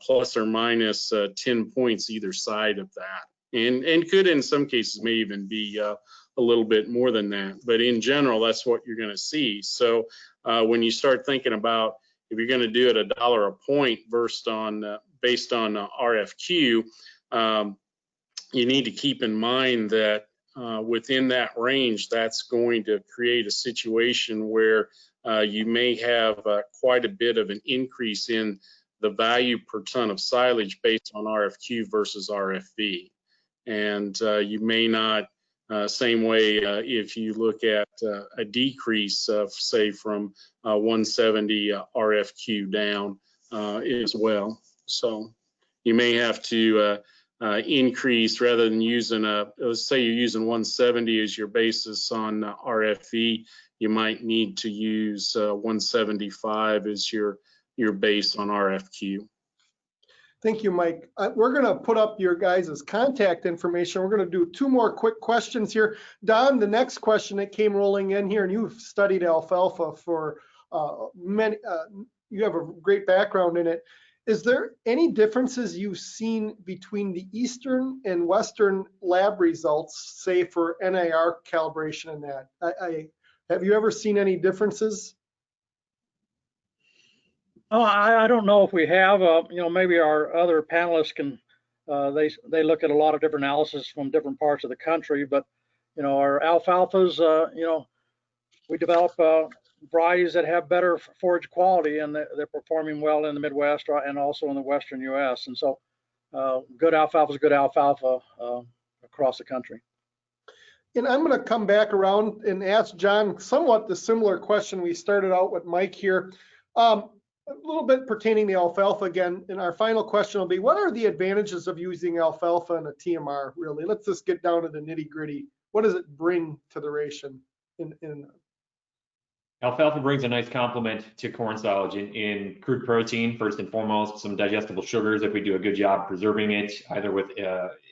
Speaker 5: plus or minus 10 points either side of that, and could in some cases may even be a little bit more than that. But in general, that's what you're going to see. So when you start thinking about if you're going to do it $1 a point based on RFQ, you need to keep in mind that within that range, that's going to create a situation where you may have quite a bit of an increase in the value per ton of silage based on RFQ versus RFV. And you may not, same way if you look at a decrease of, say, from 170 RFQ down as well. So you may have to increase, rather than using let's say you're using 170 as your basis on RFV, you might need to use 175 as your base on RFQ.
Speaker 1: Thank you, Mike. We're going to put up your guys' contact information. We're going to do 2 more quick questions here. Don, the next question that came rolling in here, and you've studied alfalfa for many, you have a great background in it. Is there any differences you've seen between the Eastern and Western lab results, say for NIR calibration and that? Have you ever seen any differences?
Speaker 3: Oh, I don't know if we have. Maybe our other panelists can. They look at a lot of different analysis from different parts of the country. But our alfalfas, we develop varieties that have better forage quality, and they're performing well in the Midwest and also in the Western U.S. And so, good alfalfa is good alfalfa across the country.
Speaker 1: And I'm going to come back around and ask John somewhat the similar question we started out with Mike here. A little bit pertaining to alfalfa again, and our final question will be, what are the advantages of using alfalfa in a TMR, really? Let's just get down to the nitty gritty. What does it bring to the ration?
Speaker 4: Alfalfa brings a nice complement to corn silage in crude protein, first and foremost, some digestible sugars if we do a good job preserving it, either with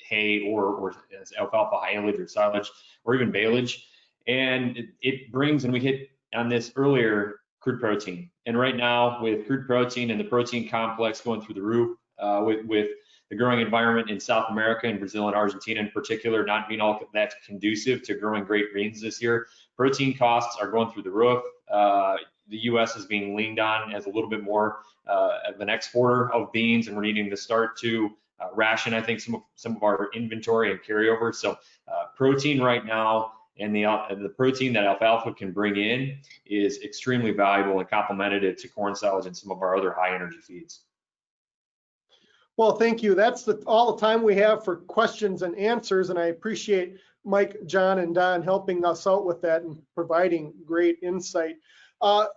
Speaker 4: hay or as alfalfa haylage or silage, or even baleage. And it brings, and we hit on this earlier, crude protein. And right now with crude protein and the protein complex going through the roof with the growing environment in South America and Brazil and Argentina in particular not being all that conducive to growing great beans this year. Protein costs are going through the roof. The U.S. is being leaned on as a little bit more of an exporter of beans, and we're needing to start to ration, I think, some of our inventory and carryover. So protein right now, and the protein that alfalfa can bring in is extremely valuable and complemented to corn silage and some of our other high energy feeds.
Speaker 1: Well, thank you. That's all the time we have for questions and answers, and I appreciate Mike, John, and Don helping us out with that and providing great insight.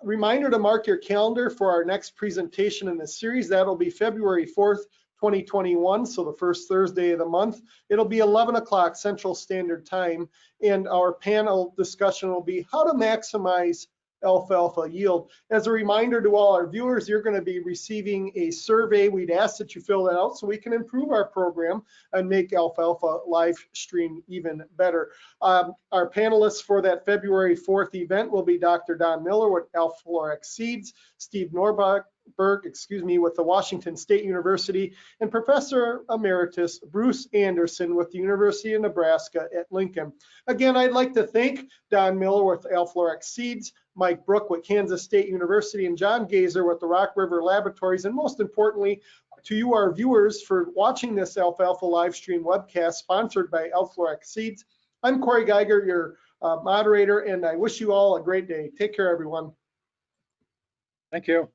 Speaker 1: Reminder to mark your calendar for our next presentation in the series. That'll be February 4th, 2021, so the first Thursday of the month. It'll be 11 o'clock Central Standard Time, and our panel discussion will be how to maximize alfalfa yield. As a reminder to all our viewers, you're going to be receiving a survey. We'd ask that you fill that out so we can improve our program and make Alfalfa live stream even better. Our panelists for that February 4th event will be Dr. Don Miller with Alforex Seeds, Steve Norberg, with the Washington State University, and Professor Emeritus Bruce Anderson with the University of Nebraska at Lincoln. Again, I'd like to thank Don Miller with Alflorex Seeds, Mike Brouk with Kansas State University, and John Geiger with the Rock River Laboratories, and most importantly, to you, our viewers, for watching this Alfalfa live stream webcast sponsored by Alflorex Seeds. I'm Corey Geiger, your moderator, and I wish you all a great day. Take care, everyone.
Speaker 3: Thank you.